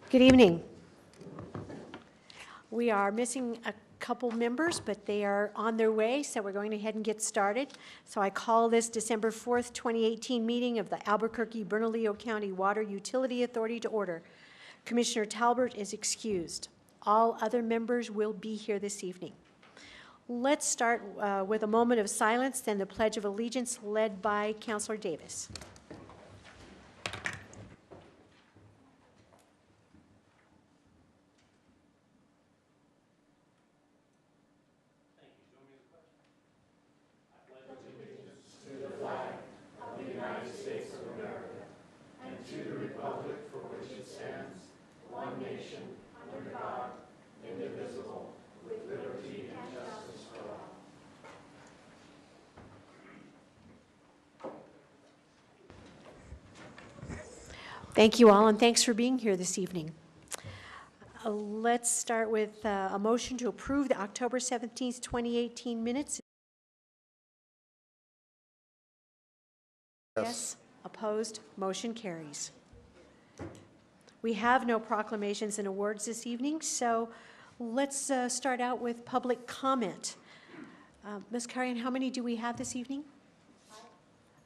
Good evening. We are missing a couple members, but they are on their way, so we're going ahead and get started. So I call this December 4th, 2018 meeting of the Albuquerque Bernalillo County Water Utility Authority to order. Commissioner Talbert is excused. All other members will be here this evening. Let's start with a moment of silence, then the Pledge of Allegiance led by Councilor Davis. Thank you all, and thanks for being here this evening. Let's start with a motion to approve the October 17th, 2018 minutes. Yes. Opposed? Motion carries. We have no proclamations and awards this evening, so let's start out with public comment. Ms. Karian, how many do we have this evening?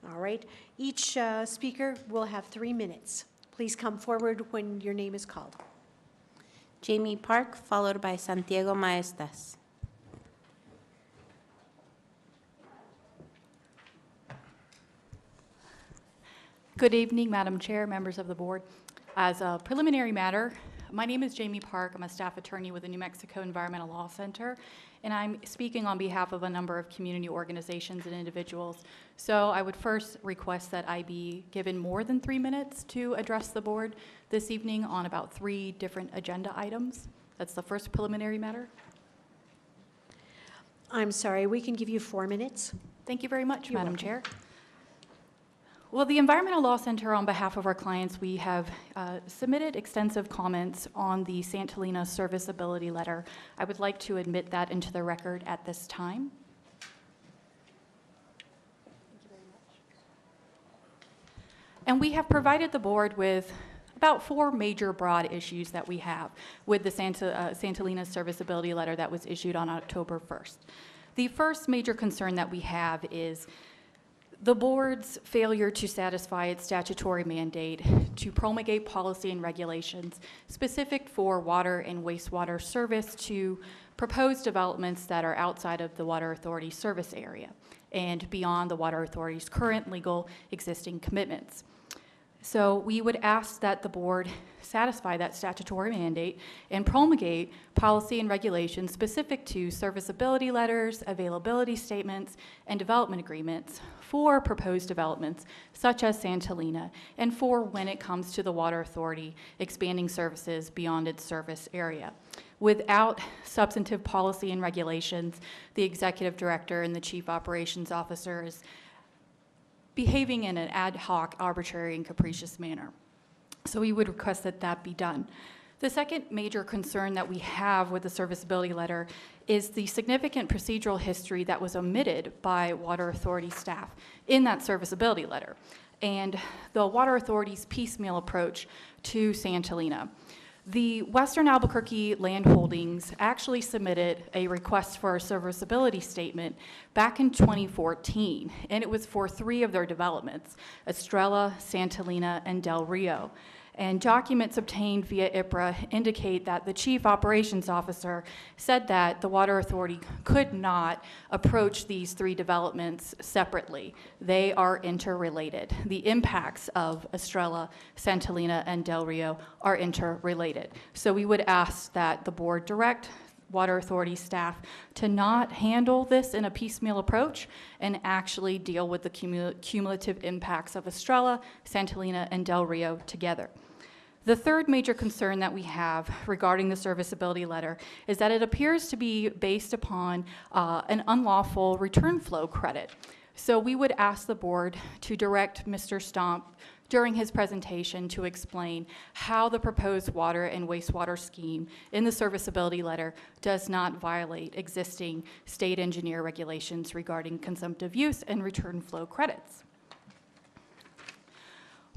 All right. Each speaker will have 3 minutes. Please come forward when your name is called. Jamie Park, followed by Santiago Maestas. Good evening, Madam Chair, members of the board. As a preliminary matter, my name is Jamie Park. I'm a staff attorney with the New Mexico Environmental Law Center, and I'm speaking on behalf of a number of community organizations and individuals. So I would first request that I be given more than 3 minutes to address the board this evening on about 3 different agenda items. That's the first preliminary matter. I'm sorry, we can give you 4 minutes. Thank you very much, You're Madam welcome. Chair. Well, the Environmental Law Center, on behalf of our clients, we have submitted extensive comments on the Santolina serviceability letter. I would like to admit that into the record at this time. Thank you very much. And we have provided the board with about 4 major broad issues that we have with the Santolina serviceability letter that was issued on October 1st. The first major concern that we have is the board's failure to satisfy its statutory mandate to promulgate policy and regulations specific for water and wastewater service to proposed developments that are outside of the Water Authority service area and beyond the Water Authority's current legal existing commitments. So we would ask that the board satisfy that statutory mandate and promulgate policy and regulations specific to serviceability letters, availability statements, and development agreements for proposed developments such as Santolina and for when it comes to the Water Authority expanding services beyond its service area. Without substantive policy and regulations, the executive director and the chief operations officer is behaving in an ad hoc, arbitrary, and capricious manner. So we would request that that be done. The second major concern that we have with the serviceability letter is the significant procedural history that was omitted by Water Authority staff in that serviceability letter and the Water Authority's piecemeal approach to Santolina. The Western Albuquerque Land Holdings actually submitted a request for a serviceability statement back in 2014, and it was for 3 of their developments, Estrella, Santolina, and Del Rio. And documents obtained via IPRA indicate that the chief operations officer said that the Water Authority could not approach these 3 developments separately. They are interrelated. The impacts of Estrella, Santolina, and Del Rio are interrelated. So we would ask that the board direct Water Authority staff to not handle this in a piecemeal approach and actually deal with the cumulative impacts of Estrella, Santolina, and Del Rio together. The third major concern that we have regarding the serviceability letter is that it appears to be based upon an unlawful return flow credit. So we would ask the board to direct Mr. Stomp during his presentation to explain how the proposed water and wastewater scheme in the serviceability letter does not violate existing state engineer regulations regarding consumptive use and return flow credits.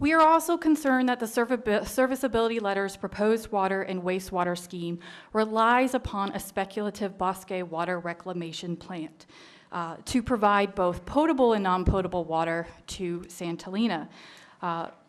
We are also concerned that the serviceability letter's proposed water and wastewater scheme relies upon a speculative Bosque water reclamation plant to provide both potable and non-potable water to Santolina.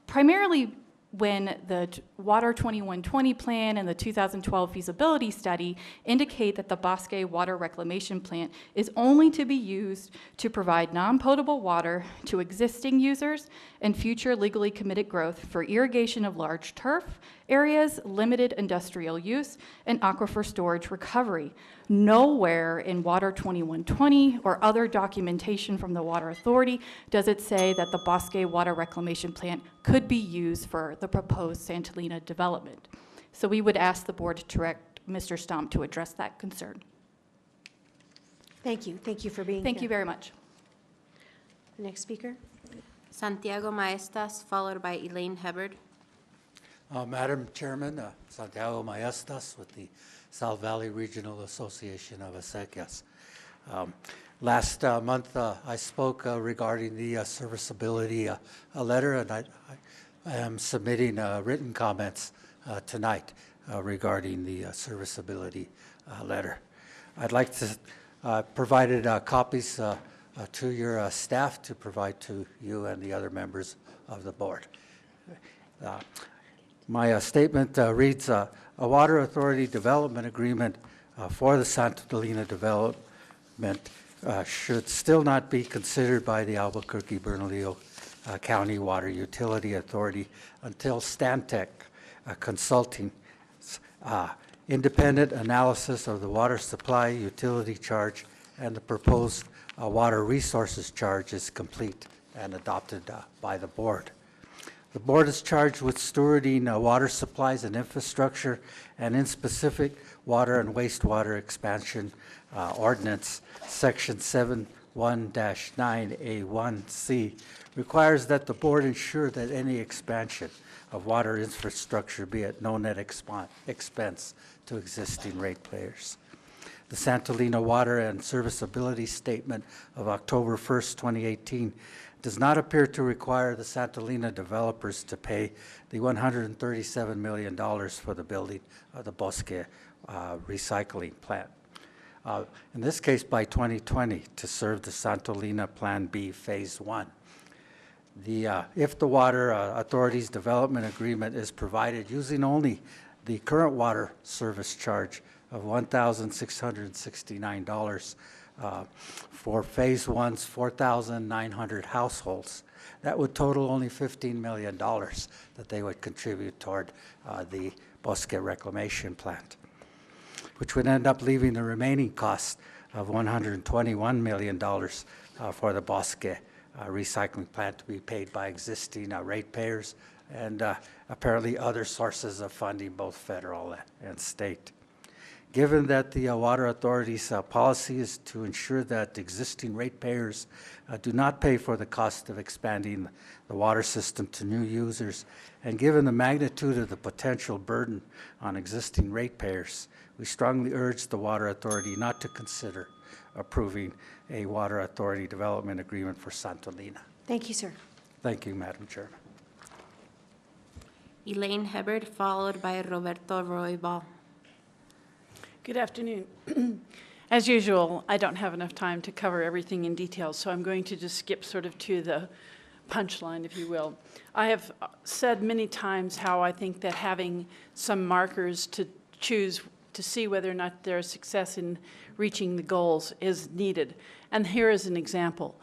Primarily when the Water 2120 plan and the 2012 feasibility study indicate that the Bosque water reclamation plant is only to be used to provide non-potable water to existing users and future legally committed growth for irrigation of large turf areas, limited industrial use, and aquifer storage recovery. Nowhere in Water 2120 or other documentation from the Water Authority does it say that the Bosque water reclamation plant could be used for the proposed Santolina development. So we would ask the board to direct Mr. Stomp to address that concern. Thank you. Thank you for being here. Thank you very much. Next speaker. Santiago Maestas, followed by Elaine Hubbard. Madam Chairman, Santiago Maestas with the South Valley Regional Association of Acequias. Last month, I spoke regarding the serviceability letter, and I am submitting written comments tonight regarding the serviceability letter. I'd like to provide copies to your staff to provide to you and the other members of the board. My statement reads, a Water Authority Development Agreement for the Santolina development should still not be considered by the Albuquerque Bernalillo County Water Utility Authority until Stantec Consulting independent analysis of the water supply utility charge and the proposed water resources charge is complete and adopted by the board. The board is charged with stewarding water supplies and infrastructure, and in specific, water and wastewater expansion ordinance, section 71-9A1C, requires that the board ensure that any expansion of water infrastructure be at no net expense to existing ratepayers. The Santolina Water and Serviceability Statement of October 1st, 2018 does not appear to require the Santolina developers to pay the $137 million for the building of the Bosque recycling plant. In this case, by 2020, to serve the Santolina Plan B Phase 1. If the Water Authority's development agreement is provided using only the current water service charge of $1,669 for Phase 1's 4,900 households, that would total only $15 million that they would contribute toward the Bosque reclamation plant, which would end up leaving the remaining cost of $121 million for the Bosque recycling plant to be paid by existing ratepayers and apparently other sources of funding, both federal and state. Given that the Water Authority's policy is to ensure that existing ratepayers do not pay for the cost of expanding the water system to new users, and given the magnitude of the potential burden on existing ratepayers, we strongly urge the Water Authority not to consider approving a Water Authority development agreement for Santolina. Thank you, sir. Thank you, Madam Chairman. Elaine Hubbard, followed by Roberto Roybal. Good afternoon. As usual, I don't have enough time to cover everything in detail, so I'm going to just skip sort of to the punchline, if you will. I have said many times how I think that having some markers to choose to see whether or not there's success in reaching the goals is needed. And here is an example.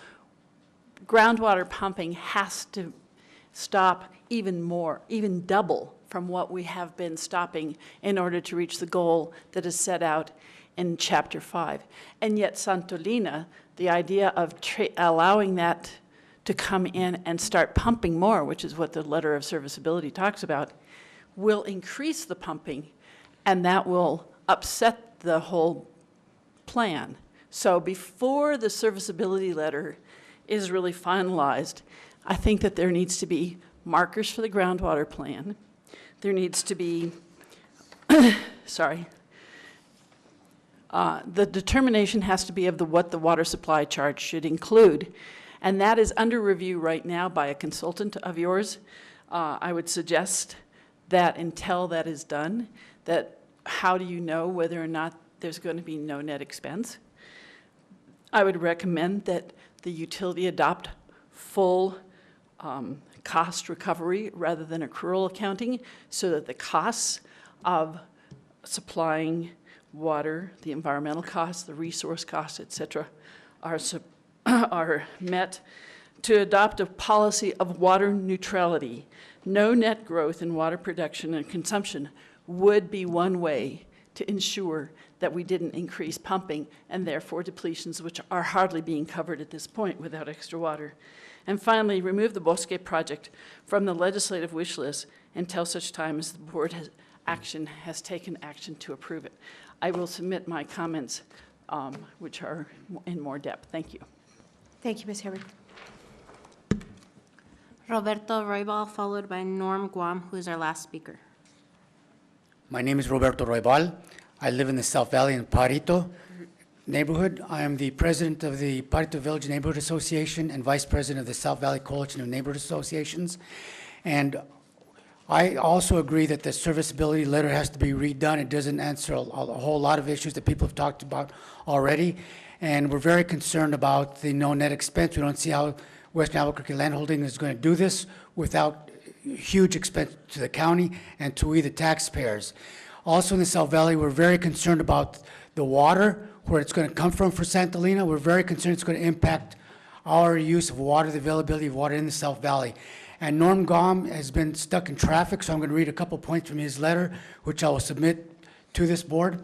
Groundwater pumping has to stop even more, even double from what we have been stopping in order to reach the goal that is set out in Chapter 5. And yet Santolina, the idea of allowing that to come in and start pumping more, which is what the letter of serviceability talks about, will increase the pumping, and that will upset the whole plan. So before the serviceability letter is really finalized, I think that there needs to be markers for the groundwater plan. There needs to be, the determination has to be of what the water supply charge should include. And that is under review right now by a consultant of yours. I would suggest that until that is done, that how do you know whether or not there's going to be no net expense? I would recommend that the utility adopt full cost recovery rather than accrual accounting, so that the costs of supplying water, the environmental costs, the resource costs, et cetera, are met. To adopt a policy of water neutrality. No net growth in water production and consumption would be one way to ensure that we didn't increase pumping and therefore depletions, which are hardly being covered at this point without extra water. And finally, remove the Bosque project from the legislative wish list until such time as the board has taken action to approve it. I will submit my comments, which are in more depth. Thank you. Thank you, Ms. Herod. Roberto Roybal, followed by Norm Guam, who is our last speaker. My name is Roberto Roybal. I live in the South Valley in Parito neighborhood. I am the president of the Parito Village Neighborhood Association and vice president of the South Valley Coalition of Neighborhood Associations. And I also agree that the serviceability letter has to be redone. It doesn't answer a whole lot of issues that people have talked about already. And we're very concerned about the no net expense. We don't see how Western Albuquerque Land Holding is going to do this without huge expense to the county and to we, the taxpayers. Also in the South Valley, we're very concerned about the water, where it's going to come from for Santa Elena. We're very concerned it's going to impact our use of water, the availability of water in the South Valley. And Norm Gom has been stuck in traffic, so I'm going to read a couple points from his letter, which I will submit to this board.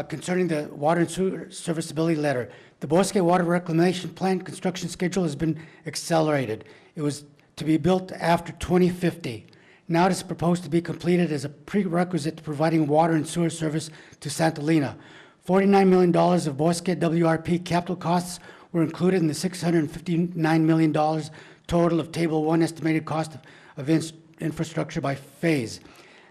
Concerning the water and sewer serviceability letter, the Bosque Water Reclamation Plant construction schedule has been accelerated. It was to be built after 2050. Now it is proposed to be completed as a prerequisite to providing water and sewer service to Santa Elena. $49 million of Bosque WRP capital costs were included in the $659 million total of Table 1 estimated cost of infrastructure by phase.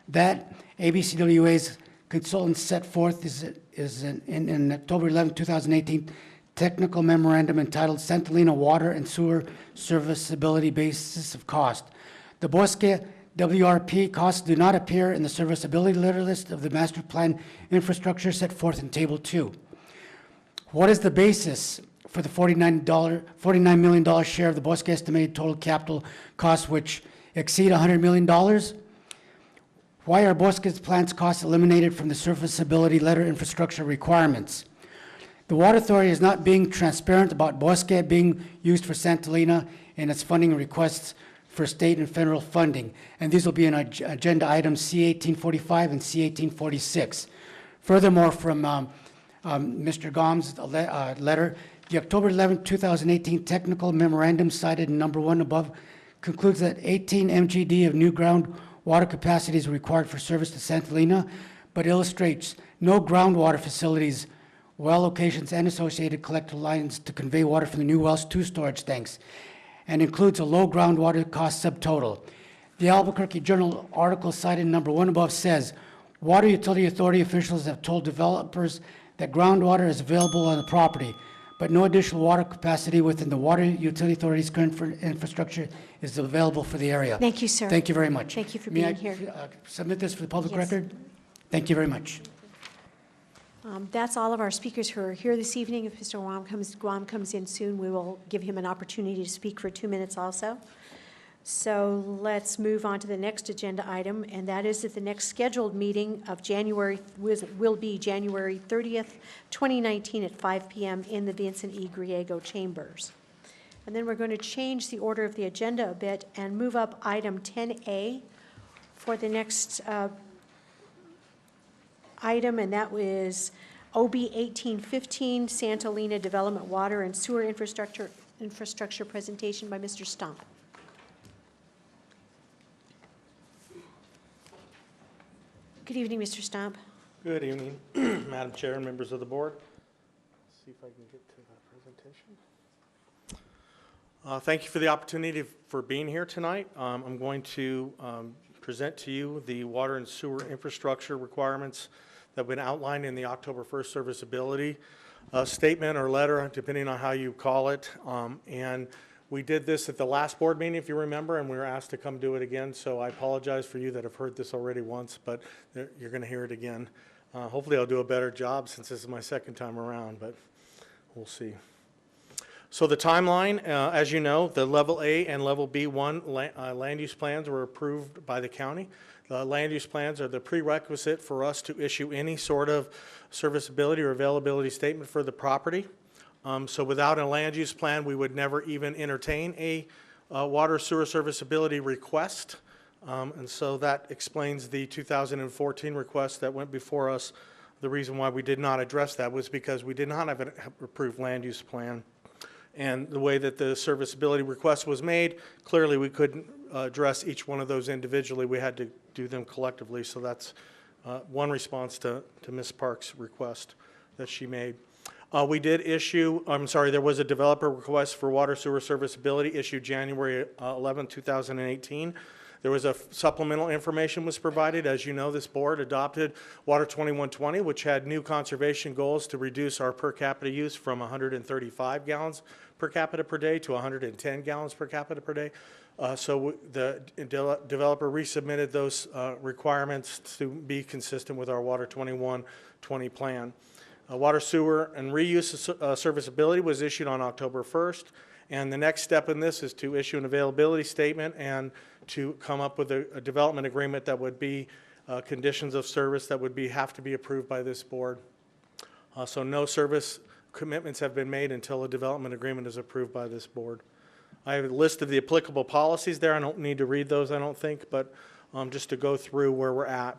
That ABCWA's consultant set forth is in October 11, 2018, technical memorandum entitled Santa Elena Water and Sewer Serviceability Basis of Cost. The Bosque WRP costs do not appear in the serviceability letter list of the master plan infrastructure set forth in Table 2. What is the basis for the $49 million share of the Bosque estimated total capital costs, which exceed $100 million? Why are Bosque Plant's costs eliminated from the serviceability letter infrastructure requirements? The Water Authority is not being transparent about Bosque being used for Santa Elena in its funding requests for state and federal funding, and these will be in agenda items C-1845 and C-1846. Furthermore, from Mr. Gom's letter, the October 11, 2018 technical memorandum cited in number 1 above concludes that 18 MGD of new groundwater capacity is required for service to Santa Elena, but illustrates no groundwater facilities, well locations, and associated collector lines to convey water from the new wells to storage tanks, and includes a low groundwater cost subtotal. The Albuquerque Journal article cited in number 1 above says, Water Utility Authority officials have told developers that groundwater is available on the property, but no additional water capacity within the Water Utility Authority's current infrastructure is available for the area. Thank you, sir. Thank you very much. Thank you for May being here. Submit this for the public Yes. record? Thank you very much. That's all of our speakers who are here this evening. If Mr. Guam comes in soon, we will give him an opportunity to speak for 2 minutes also. So let's move on to the next agenda item, and that is that the next scheduled meeting of will be January 30th, 2019 at 5 p.m. in the Vincent E. Griego Chambers. And then we're going to change the order of the agenda a bit and move up item 10A for the next item, and that was OB 1815, Santa Elena Development Water and Sewer Infrastructure presentation by Mr. Stump. Good evening, Mr. Stump. Good evening, Madam Chair and members of the board. Let's see if I can get to that presentation. Thank you for the opportunity for being here tonight. I'm going to present to you the water and sewer infrastructure requirements that have been outlined in the October 1st serviceability statement or letter, depending on how you call it. And We did this at the last board meeting, if you remember, and we were asked to come do it again. So I apologize for you that have heard this already once, but you're going to hear it again. Hopefully I'll do a better job since this is my second time around, but we'll see. So the timeline, as you know, the Level A and Level B1 land use plans were approved by the county. The land use plans are the prerequisite for us to issue any sort of serviceability or availability statement for the property. So without a land use plan, we would never even entertain a water sewer serviceability request. And so that explains the 2014 request that went before us. The reason why we did not address that was because we did not have an approved land use plan. And the way that the serviceability request was made, clearly we couldn't address each one of those individually. We had to do them collectively. So that's one response to Ms. Park's request that she made. We did issue, there was a developer request for water sewer serviceability issued January 11, 2018. There was a supplemental information was provided. As you know, this board adopted Water 2120, which had new conservation goals to reduce our per capita use from 135 gallons per capita per day to 110 gallons per capita per day. So the developer resubmitted those requirements to be consistent with our Water 2120 plan. Water, sewer, and reuse serviceability was issued on October 1st. And the next step in this is to issue an availability statement and to come up with a development agreement that would be conditions of service that would have to be approved by this board. So no service commitments have been made until a development agreement is approved by this board. I have a list of the applicable policies there. I don't need to read those, I don't think, but just to go through where we're at.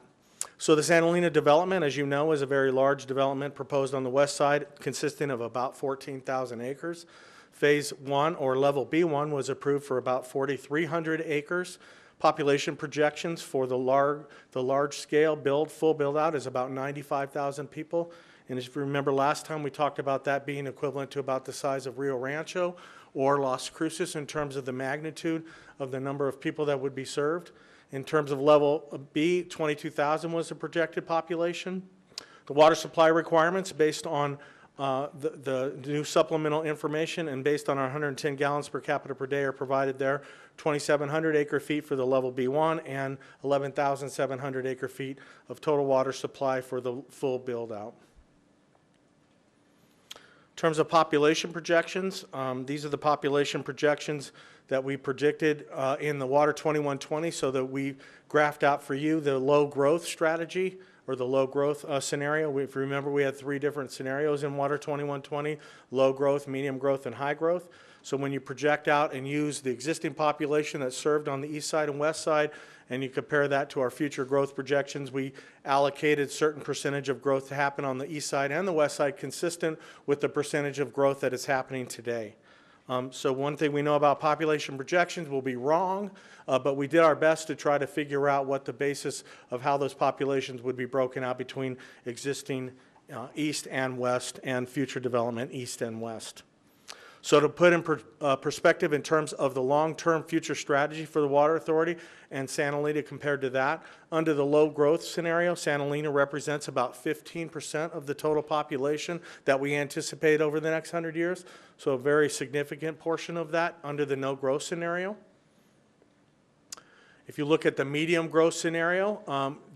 So the Santa Elena development, as you know, is a very large development proposed on the west side, consisting of about 14,000 acres. Phase 1, or Level B1, was approved for about 4,300 acres. Population projections for the large-scale full build-out is about 95,000 people. And if you remember last time, we talked about that being equivalent to about the size of Rio Rancho or Las Cruces in terms of the magnitude of the number of people that would be served. In terms of Level B, 22,000 was the projected population. The water supply requirements based on the new supplemental information and based on our 110 gallons per capita per day are provided there. 2,700 acre feet for the Level B1 and 11,700 acre feet of total water supply for the full build out. In terms of population projections, these are the population projections that we predicted in the Water 2120, so that we graphed out for you the low growth strategy or the low growth scenario. If you remember, we had 3 different scenarios in Water 2120: low growth, medium growth, and high growth. So when you project out and use the existing population that's served on the east side and west side, and you compare that to our future growth projections, we allocated certain percentage of growth to happen on the east side and the west side consistent with the percentage of growth that is happening today. So one thing we know about population projections, will be wrong, but we did our best to try to figure out what the basis of how those populations would be broken out between existing east and west and future development east and west. So to put in perspective in terms of the long-term future strategy for the Water Authority and Santa Elena compared to that, under the low growth scenario, Santa Elena represents about 15% of the total population that we anticipate over the next 100 years. So a very significant portion of that under the no growth scenario. If you look at the medium growth scenario,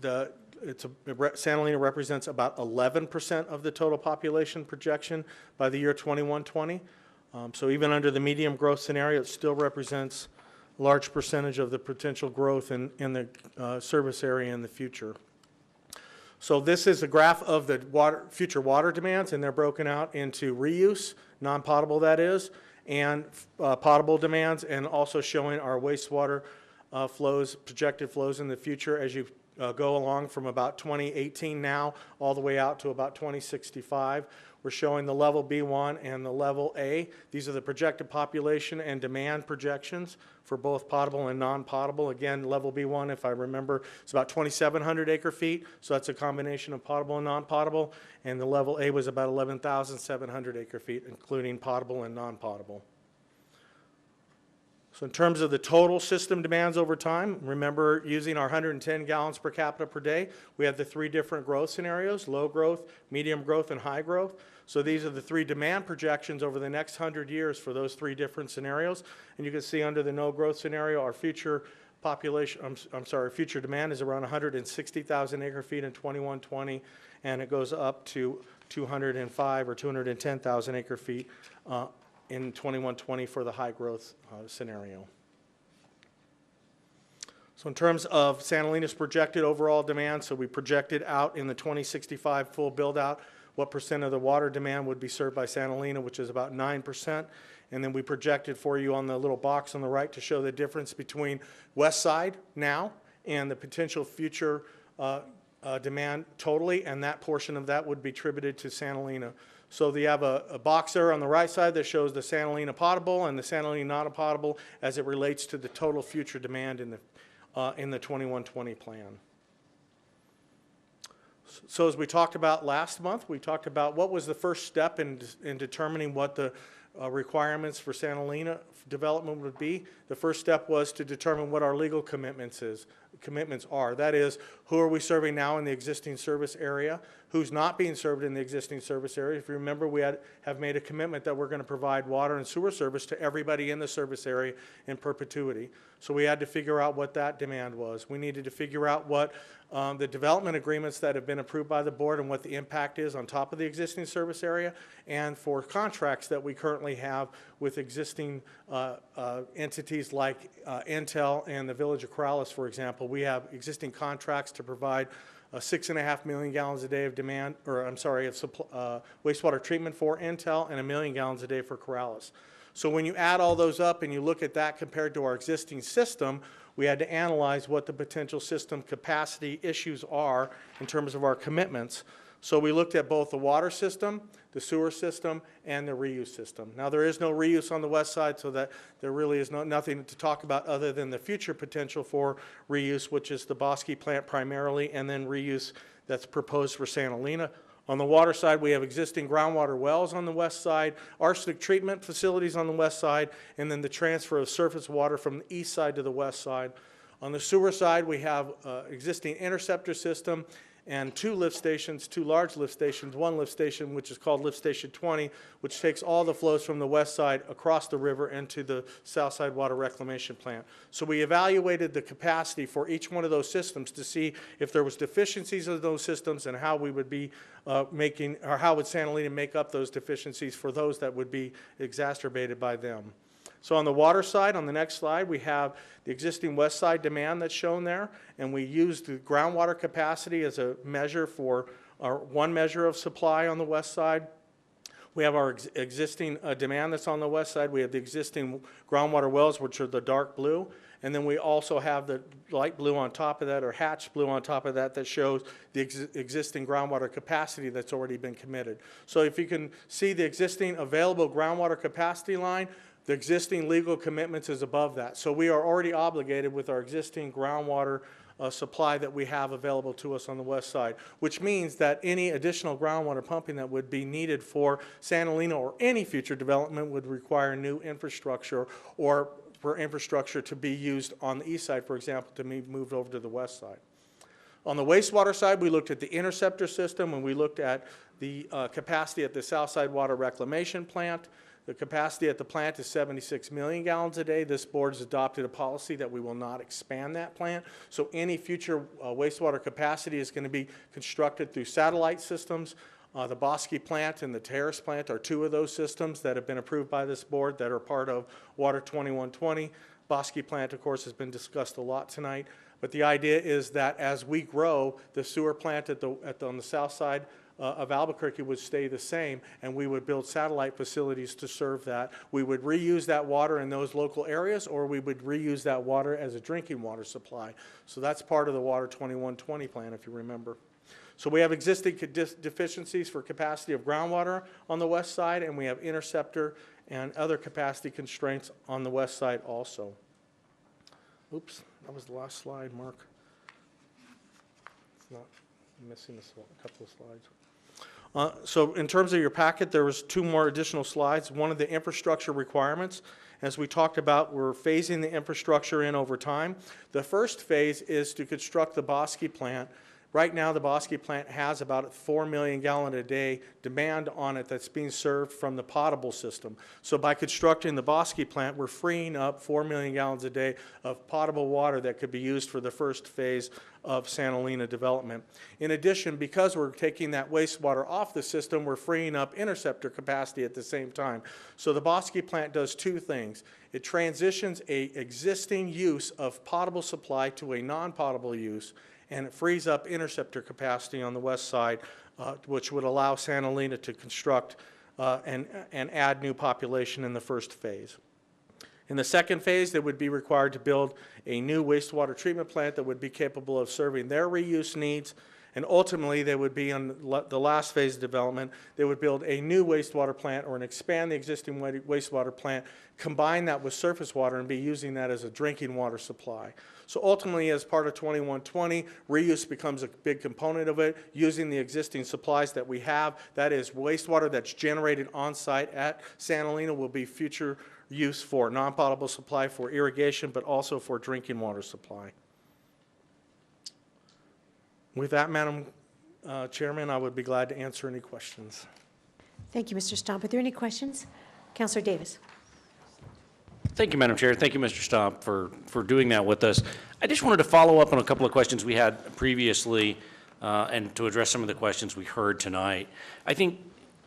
Santa Elena represents about 11% of the total population projection by the year 2120. So even under the medium growth scenario, it still represents a large percentage of the potential growth in the service area in the future. So this is a graph of the future water demands, and they're broken out into reuse, non-potable that is, and potable demands, and also showing our wastewater flows, projected flows in the future as you go along from about 2018 now all the way out to about 2065. We're showing the Level B1 and the Level A. These are the projected population and demand projections for both potable and non-potable. Again, Level B1, if I remember, it's about 2,700 acre feet, so that's a combination of potable and non-potable. And the Level A was about 11,700 acre feet, including potable and non-potable. So in terms of the total system demands over time, remember using our 110 gallons per capita per day, we have the 3 different growth scenarios: low growth, medium growth, and high growth. So these are the three demand projections over the next 100 years for those three different scenarios. And you can see under the no growth scenario, our future population, future demand is around 160,000 acre feet in 2120, and it goes up to 205 or 210,000 acre feet in 2120 for the high growth scenario. So in terms of Santa Elina's projected overall demand, so we projected out in the 2065 full build out what percent of the water demand would be served by Santa Elina, which is about 9%. And then we projected for you on the little box on the right to show the difference between west side now and the potential future demand totally, and that portion of that would be attributed to Santa Elina. So you have a box there on the right side that shows the Santa Elina potable and the Santa Elina not potable as it relates to the total future demand in the 2120 plan. So as we talked about last month, we talked about what was the first step in determining what the requirements for Santa Elina development would be. The first step was to determine what our legal commitments are. That is, who are we serving now in the existing service area? Who's not being served in the existing service area? If you remember, we have made a commitment that we're going to provide water and sewer service to everybody in the service area in perpetuity. So we had to figure out what that demand was. We needed to figure out what the development agreements that have been approved by the board and what the impact is on top of the existing service area, and for contracts that we currently have with existing entities like Intel and the Village of Corrales, for example. We have existing contracts to provide 6.5 million gallons a day of demand, or I'm sorry, of wastewater treatment for Intel, and 1 million gallons a day for Corrales. So when you add all those up and you look at that compared to our existing system, we had to analyze what the potential system capacity issues are in terms of our commitments. So we looked at both the water system, the sewer system, and the reuse system. Now there is no reuse on the west side, so that there really is nothing to talk about other than the future potential for reuse, which is the Bosque Plant primarily, and then reuse that's proposed for Santa Elina. On the water side, we have existing groundwater wells on the west side, arsenic treatment facilities on the west side, and then the transfer of surface water from the east side to the west side. On the sewer side, we have existing interceptor system and two lift stations, two large lift stations, one lift station which is called Lift Station 20, which takes all the flows from the west side across the river into the south side water reclamation plant. So we evaluated the capacity for each one of those systems to see if there was deficiencies of those systems and how we would be how would Santa Elina make up those deficiencies for those that would be exacerbated by them. So on the water side, on the next slide, we have the existing west side demand that's shown there, and we used the groundwater capacity as a measure for our one measure of supply on the west side. We have our existing demand that's on the west side. We have the existing groundwater wells, which are the dark blue, and then we also have the light blue on top of that, or hatch blue on top of that, that shows the existing groundwater capacity that's already been committed. So if you can see the existing available groundwater capacity line, the existing legal commitments is above that. So we are already obligated with our existing groundwater supply that we have available to us on the west side, which means that any additional groundwater pumping that would be needed for Santa Elina or any future development would require new infrastructure, or for infrastructure to be used on the east side, for example, to be moved over to the west side. On the wastewater side, we looked at the interceptor system, and we looked at the capacity at the south side water reclamation plant. The capacity at the plant is 76 million gallons a day. This board has adopted a policy that we will not expand that plant. So any future wastewater capacity is going to be constructed through satellite systems. The Bosque Plant and the Terrace Plant are two of those systems that have been approved by this board that are part of Water 2120. Bosque Plant, of course, has been discussed a lot tonight. But the idea is that as we grow, the sewer plant on the south side of Albuquerque would stay the same, and we would build satellite facilities to serve that. We would reuse that water in those local areas, or we would reuse that water as a drinking water supply. So that's part of the Water 2120 plan, if you remember. So we have existing deficiencies for capacity of groundwater on the west side, and we have interceptor and other capacity constraints on the west side also. Oops, that was the last slide, Mark. It's not, I'm missing a couple of slides. So in terms of your packet, there was two more additional slides. One of the infrastructure requirements. As we talked about, we're phasing the infrastructure in over time. The first phase is to construct the Bosque Plant Right now, the Bosque Plant has about 4 million gallon a day demand on it that's being served from the potable system. So by constructing the Bosque Plant, we're freeing up 4 million gallons a day of potable water that could be used for the first phase of Santa Elena development. In addition, because we're taking that wastewater off the system, we're freeing up interceptor capacity at the same time. So the Bosque Plant does two things. It transitions an existing use of potable supply to a non-potable use, and it frees up interceptor capacity on the west side, which would allow Santa Elena to construct and add new population in the first phase. In the second phase, they would be required to build a new wastewater treatment plant that would be capable of serving their reuse needs, and ultimately they would be on the last phase of development. They would build a new wastewater plant or expand the existing wastewater plant, combine that with surface water, and be using that as a drinking water supply. So ultimately, as part of 2120, reuse becomes a big component of it, using the existing supplies that we have. That is, wastewater that's generated on site at Santa Elena will be future use for non-potable supply, for irrigation, but also for drinking water supply. With that, Madam Chairman, I would be glad to answer any questions. Thank you, Mr. Stomp. Are there any questions? Councilor Davis. Thank you, Madam Chair. Thank you, Mr. Stomp, for doing that with us. I just wanted to follow up on a couple of questions we had previously and to address some of the questions we heard tonight. I think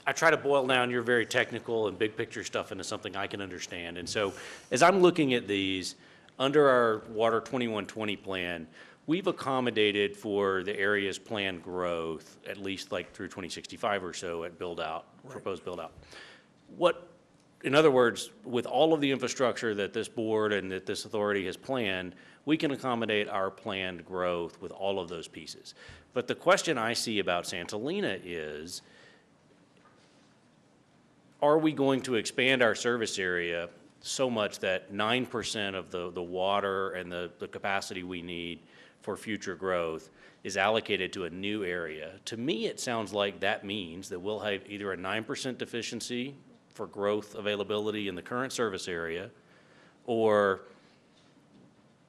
I try to boil down your very technical and big picture stuff into something I can understand. And so as I'm looking at these, under our Water 2120 plan, we've accommodated for the area's planned growth, at least like through 2065 or so at build-out, proposed build-out. In other words, with all of the infrastructure that this board and that this authority has planned, we can accommodate our planned growth with all of those pieces. But the question I see about Santa Elena is, are we going to expand our service area so much that 9% of the water and the capacity we need for future growth is allocated to a new area? To me, it sounds like that means that we'll have either a 9% deficiency for growth availability in the current service area, or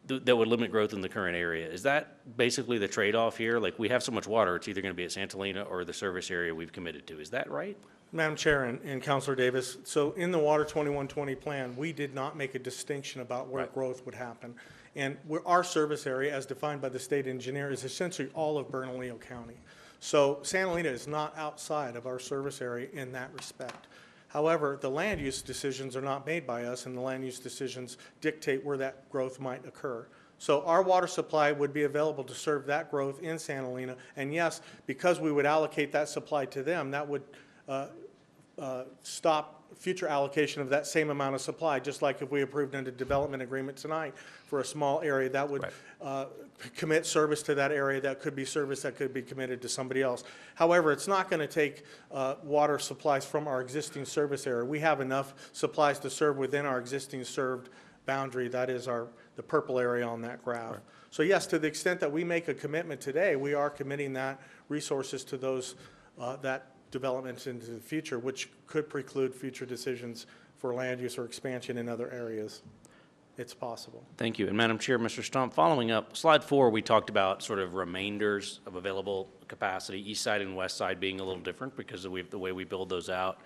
that would limit growth in the current area. Is that basically the trade-off here? Like, we have so much water, it's either going to be at Santa Elena or the service area we've committed to. Is that right? Madam Chair and Councilor Davis, so in the Water 2120 plan, we did not make a distinction about where growth would happen. And our service area, as defined by the state engineer, is essentially all of Bernalillo County. So Santa Elena is not outside of our service area in that respect. However, the land use decisions are not made by us, and the land use decisions dictate where that growth might occur. So our water supply would be available to serve that growth in Santa Elena. And yes, because we would allocate that supply to them, that would stop future allocation of that same amount of supply, just like if we approved a development agreement tonight for a small area that would commit service to that area, that could be service that could be committed to somebody else. However, it's not going to take water supplies from our existing service area. We have enough supplies to serve within our existing served boundary. That is the purple area on that graph. Right. So yes, to the extent that we make a commitment today, we are committing that resources to those that developments into the future, which could preclude future decisions for land use or expansion in other areas. It's possible. Thank you. And Madam Chair, Mr. Stump, following up, slide 4, we talked about sort of remainders of available capacity, east side and west side being a little different because of the way we build those out.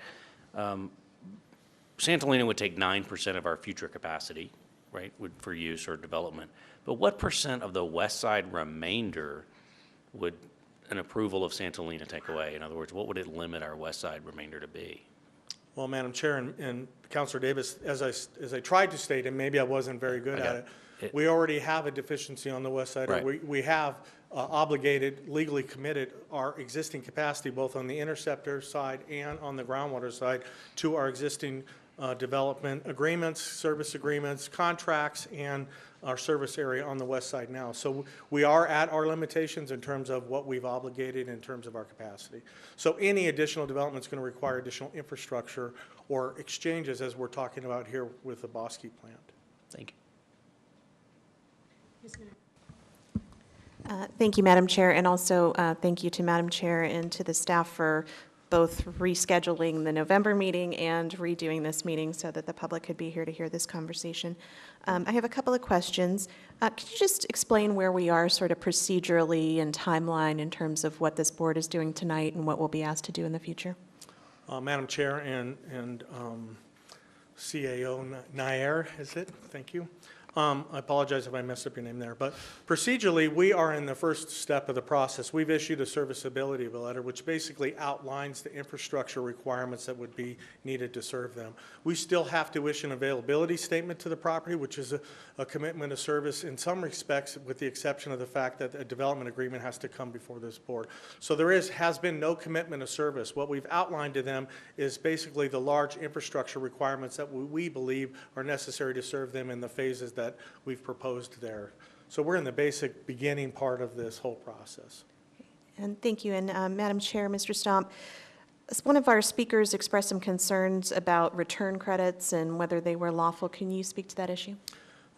Santa Elena would take 9% of our future capacity, right, for use or development. But what percent of the west side remainder would an approval of Santa Elena take away? In other words, what would it limit our west side remainder to be? Well, Madam Chair and Councilor Davis, as I tried to state, and maybe I wasn't very good at it, we already have a deficiency on the west side. Right. We have obligated, legally committed our existing capacity, both on the interceptor side and on the groundwater side, to our existing development agreements, service agreements, contracts, and our service area on the west side now. So we are at our limitations in terms of what we've obligated in terms of our capacity. So any additional development is going to require additional infrastructure or exchanges, as we're talking about here with the Bosque Plant. Thank you. Thank you, Madam Chair, and also thank you to Madam Chair and to the staff for both rescheduling the November meeting and redoing this meeting so that the public could be here to hear this conversation. I have a couple of questions. Could you just explain where we are sort of procedurally and timeline in terms of what this board is doing tonight and what we'll be asked to do in the future? Madam Chair and CAO Nair, is it? Thank you. I apologize if I messed up your name there, but procedurally, we are in the first step of the process. We've issued a serviceability letter, which basically outlines the infrastructure requirements that would be needed to serve them. We still have to issue an availability statement to the property, which is a commitment of service in some respects, with the exception of the fact that a development agreement has to come before this board. So there has been no commitment of service. What we've outlined to them is basically the large infrastructure requirements that we believe are necessary to serve them in the phases that we've proposed there. So we're in the basic beginning part of this whole process. And thank you. And Madam Chair, Mr. Stomp, one of our speakers expressed some concerns about return credits and whether they were lawful. Can you speak to that issue?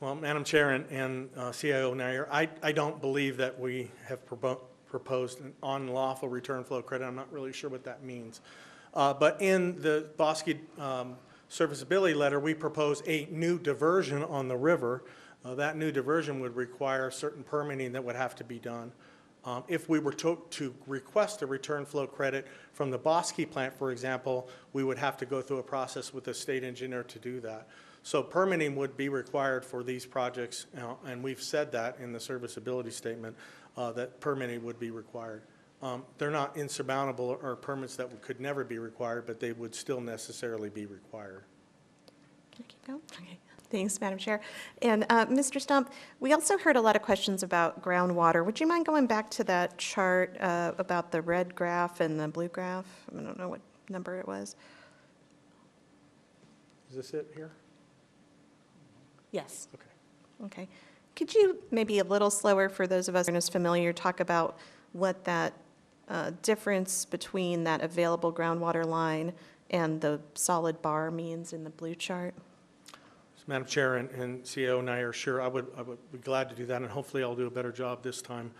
Well, Madam Chair and CIO Nair, I don't believe that we have proposed an unlawful return flow credit. I'm not really sure what that means. But in the Bosque serviceability letter, we propose a new diversion on the river. That new diversion would require certain permitting that would have to be done. If we were to request a return flow credit from the Bosque Plant, for example, we would have to go through a process with the state engineer to do that. So permitting would be required for these projects, and we've said that in the serviceability statement, that permitting would be required. They're not insurmountable or permits that could never be required, but they would still necessarily be required. Can I keep going? Okay. Thanks, Madam Chair. And Mr. Stump, we also heard a lot of questions about groundwater. Would you mind going back to that chart about the red graph and the blue graph? I don't know what number it was. Is this it here? Yes. Okay. Okay. Could you maybe a little slower for those of us who aren't as familiar, talk about what that difference between that available groundwater line and the solid bar means in the blue chart? Madam Chair and CEO Nair, sure, I would be glad to do that, and hopefully I'll do a better job this time.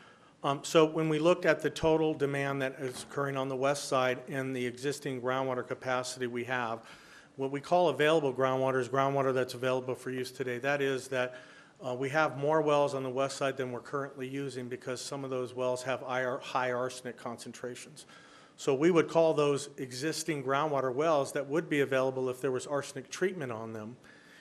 So when we looked at the total demand that is occurring on the west side and the existing groundwater capacity we have, what we call available groundwater is groundwater that's available for use today. That is that we have more wells on the west side than we're currently using because some of those wells have high arsenic concentrations. So we would call those existing groundwater wells that would be available if there was arsenic treatment on them.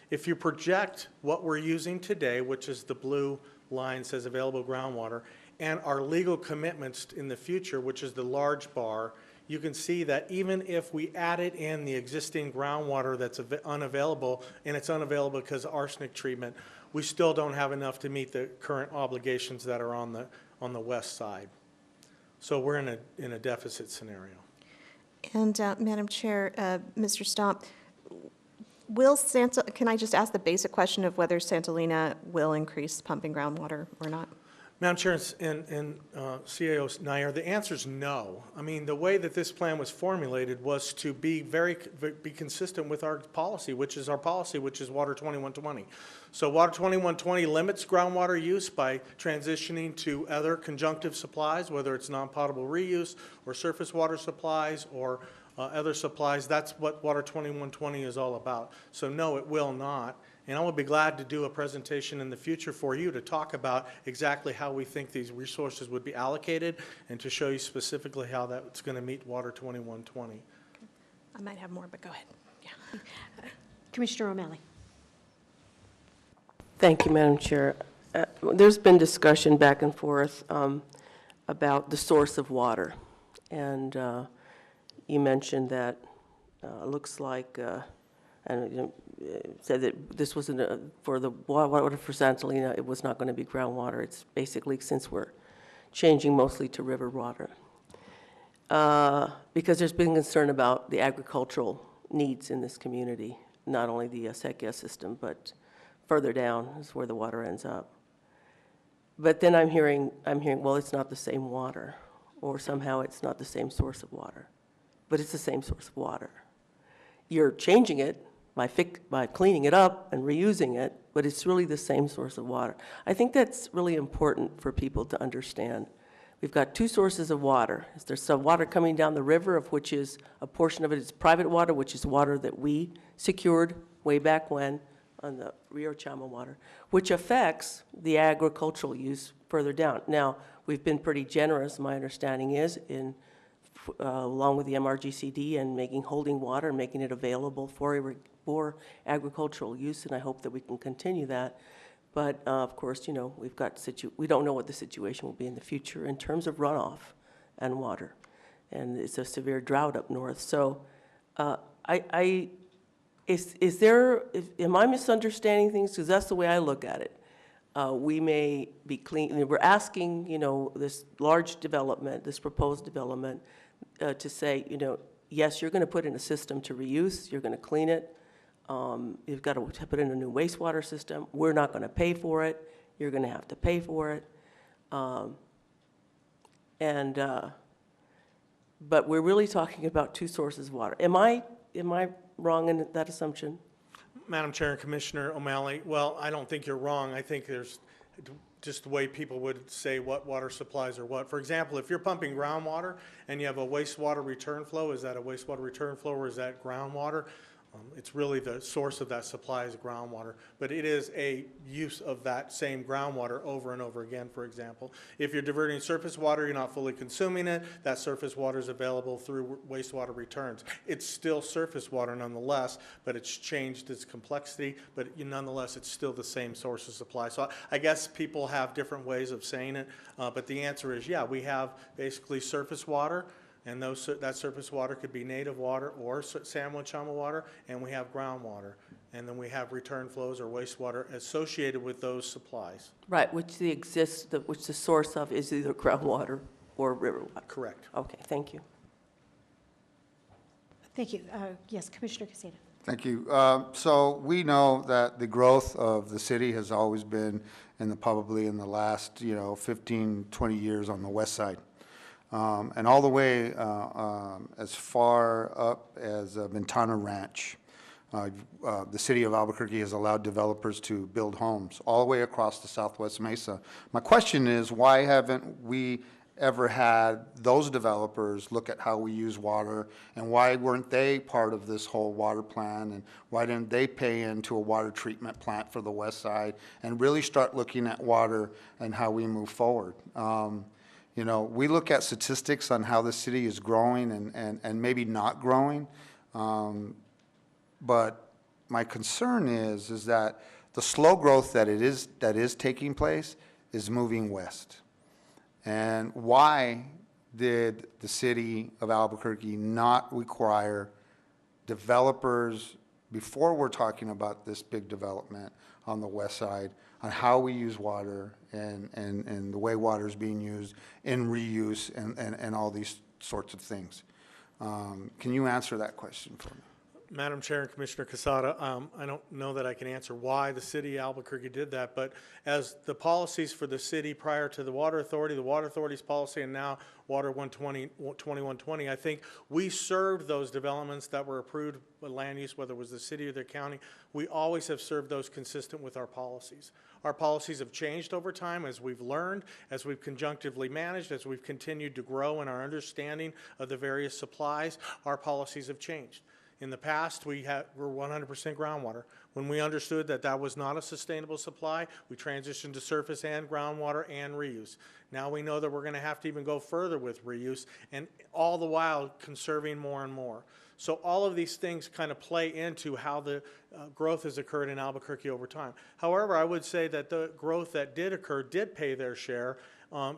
If you project what we're using today, which is the blue line says available groundwater, and our legal commitments in the future, which is the large bar, you can see that even if we added in the existing groundwater that's unavailable, and it's unavailable because of arsenic treatment, we still don't have enough to meet the current obligations that are on the west side. So we're in a deficit scenario. And Madam Chair, Mr. Stomp, can I just ask the basic question of whether Santolina will increase pumping groundwater or not? Madam Chair and CAO Nair, the answer is no. I mean, the way that this plan was formulated was to be be consistent with our policy, which is Water 2120. So Water 2120 limits groundwater use by transitioning to other conjunctive supplies, whether it's non-potable reuse or surface water supplies or other supplies. That's what Water 2120 is all about. So no, it will not. And I will be glad to do a presentation in the future for you to talk about exactly how we think these resources would be allocated and to show you specifically how that's going to meet Water 2120. I might have more, but go ahead. Yeah. Commissioner O'Malley. Thank you, Madam Chair. There's been discussion back and forth about the source of water. And you mentioned that it looks like, and said that this wasn't for the water for Santolina, it was not going to be groundwater. It's basically, since we're changing mostly to river water. Because there's been concern about the agricultural needs in this community, not only the Acequia system, but further down is where the water ends up. But then I'm hearing, well, it's not the same water, or somehow it's not the same source of water. But it's the same source of water. You're changing it by cleaning it up and reusing it, but it's really the same source of water. I think that's really important for people to understand We've got two sources of water. There's some water coming down the river, of which is, a portion of it is private water, which is water that we secured way back when on the Rio Chama water, which affects the agricultural use further down. Now, we've been pretty generous, my understanding is, along with the MRGCD and holding water and making it available for agricultural use, and I hope that we can continue that. But of course, we don't know what the situation will be in the future in terms of runoff and water, and it's a severe drought up north. So, am I misunderstanding things? Because that's the way I look at it. We may be clean. We're asking, this large development, this proposed development, to say, yes, you're going to put in a system to reuse. You're going to clean it. You've got to put in a new wastewater system. We're not going to pay for it. You're going to have to pay for it. But we're really talking about two sources of water. Am I wrong in that assumption? Madam Chair and Commissioner O'Malley, well, I don't think you're wrong. I think there's just the way people would say what water supplies are what. For example, if you're pumping groundwater and you have a wastewater return flow, is that a wastewater return flow or is that groundwater? It's really the source of that supply is groundwater, but it is a use of that same groundwater over and over again, for example. If you're diverting surface water, you're not fully consuming it, that surface water is available through wastewater returns. It's still surface water nonetheless, but it's changed its complexity, but nonetheless, it's still the same source of supply. So I guess people have different ways of saying it, but the answer is, yeah, we have basically surface water, and that surface water could be native water or San Juan Chama water, and we have groundwater. And then we have return flows or wastewater associated with those supplies. Right, which the source of is either groundwater or river water. Correct. Okay, thank you. Thank you. Yes, Commissioner Caseta. Thank you. So we know that the growth of the city has always been probably in the last, 15, 20 years on the west side. And all the way as far up as Ventana Ranch. The city of Albuquerque has allowed developers to build homes all the way across the Southwest Mesa. My question is, why haven't we ever had those developers look at how we use water, and why weren't they part of this whole water plan, and why didn't they pay into a water treatment plant for the west side and really start looking at water and how we move forward? We look at statistics on how the city is growing and maybe not growing, but my concern is that the slow growth that is taking place is moving west. And why did the city of Albuquerque not require developers, before we're talking about this big development on the west side, on how we use water and the way water is being used in reuse and all these sorts of things? Can you answer that question for me? Madam Chair and Commissioner Casada, I don't know that I can answer why the city of Albuquerque did that, but as the policies for the city prior to the Water Authority's policy, and now Water 2120, I think we served those developments that were approved with land use, whether it was the city or the county. We always have served those consistent with our policies. Our policies have changed over time as we've learned, as we've conjunctively managed, as we've continued to grow in our understanding of the various supplies. Our policies have changed. In the past, we were 100% groundwater. When we understood that that was not a sustainable supply, we transitioned to surface and groundwater and reuse. Now we know that we're going to have to even go further with reuse, and all the while conserving more and more. So all of these things kind of play into how the growth has occurred in Albuquerque over time. However, I would say that the growth that did occur did pay their share,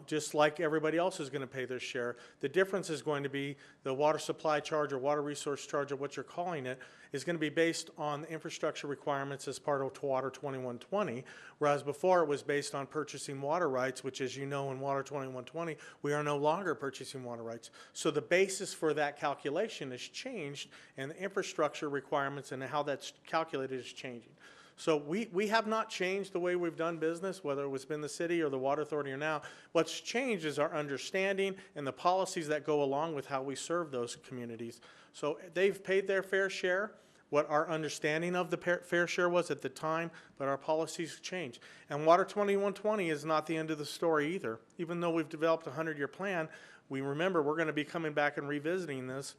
just like everybody else is going to pay their share. The difference is going to be the water supply charge or water resource charge, or what you're calling it, is going to be based on the infrastructure requirements as part of Water 2120, whereas before it was based on purchasing water rights, which, as you know, in Water 2120, we are no longer purchasing water rights. So the basis for that calculation has changed, and the infrastructure requirements and how that's calculated is changing. So we have not changed the way we've done business, whether it was been the city or the Water Authority or now. What's changed is our understanding and the policies that go along with how we serve those communities. So they've paid their fair share. what our understanding of the fair share was at the time, but our policies changed. And Water 2120 is not the end of the story either. Even though we've developed a 100-year plan, we remember we're going to be coming back and revisiting this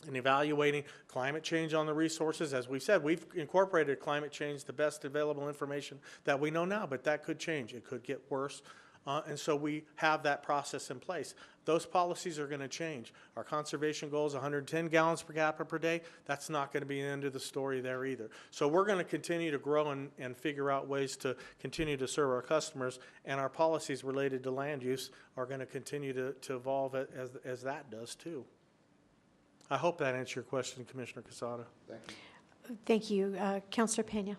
and evaluating climate change on the resources. As we said, we've incorporated climate change, the best available information that we know now, but that could change. It could get worse. And so we have that process in place. Those policies are going to change. Our conservation goal is 110 gallons per capita per day. That's not going to be the end of the story there either. So we're going to continue to grow and figure out ways to continue to serve our customers, and our policies related to land use are going to continue to evolve as that does too. I hope that answered your question, Commissioner Quesada. Thank you. Councilor Pena.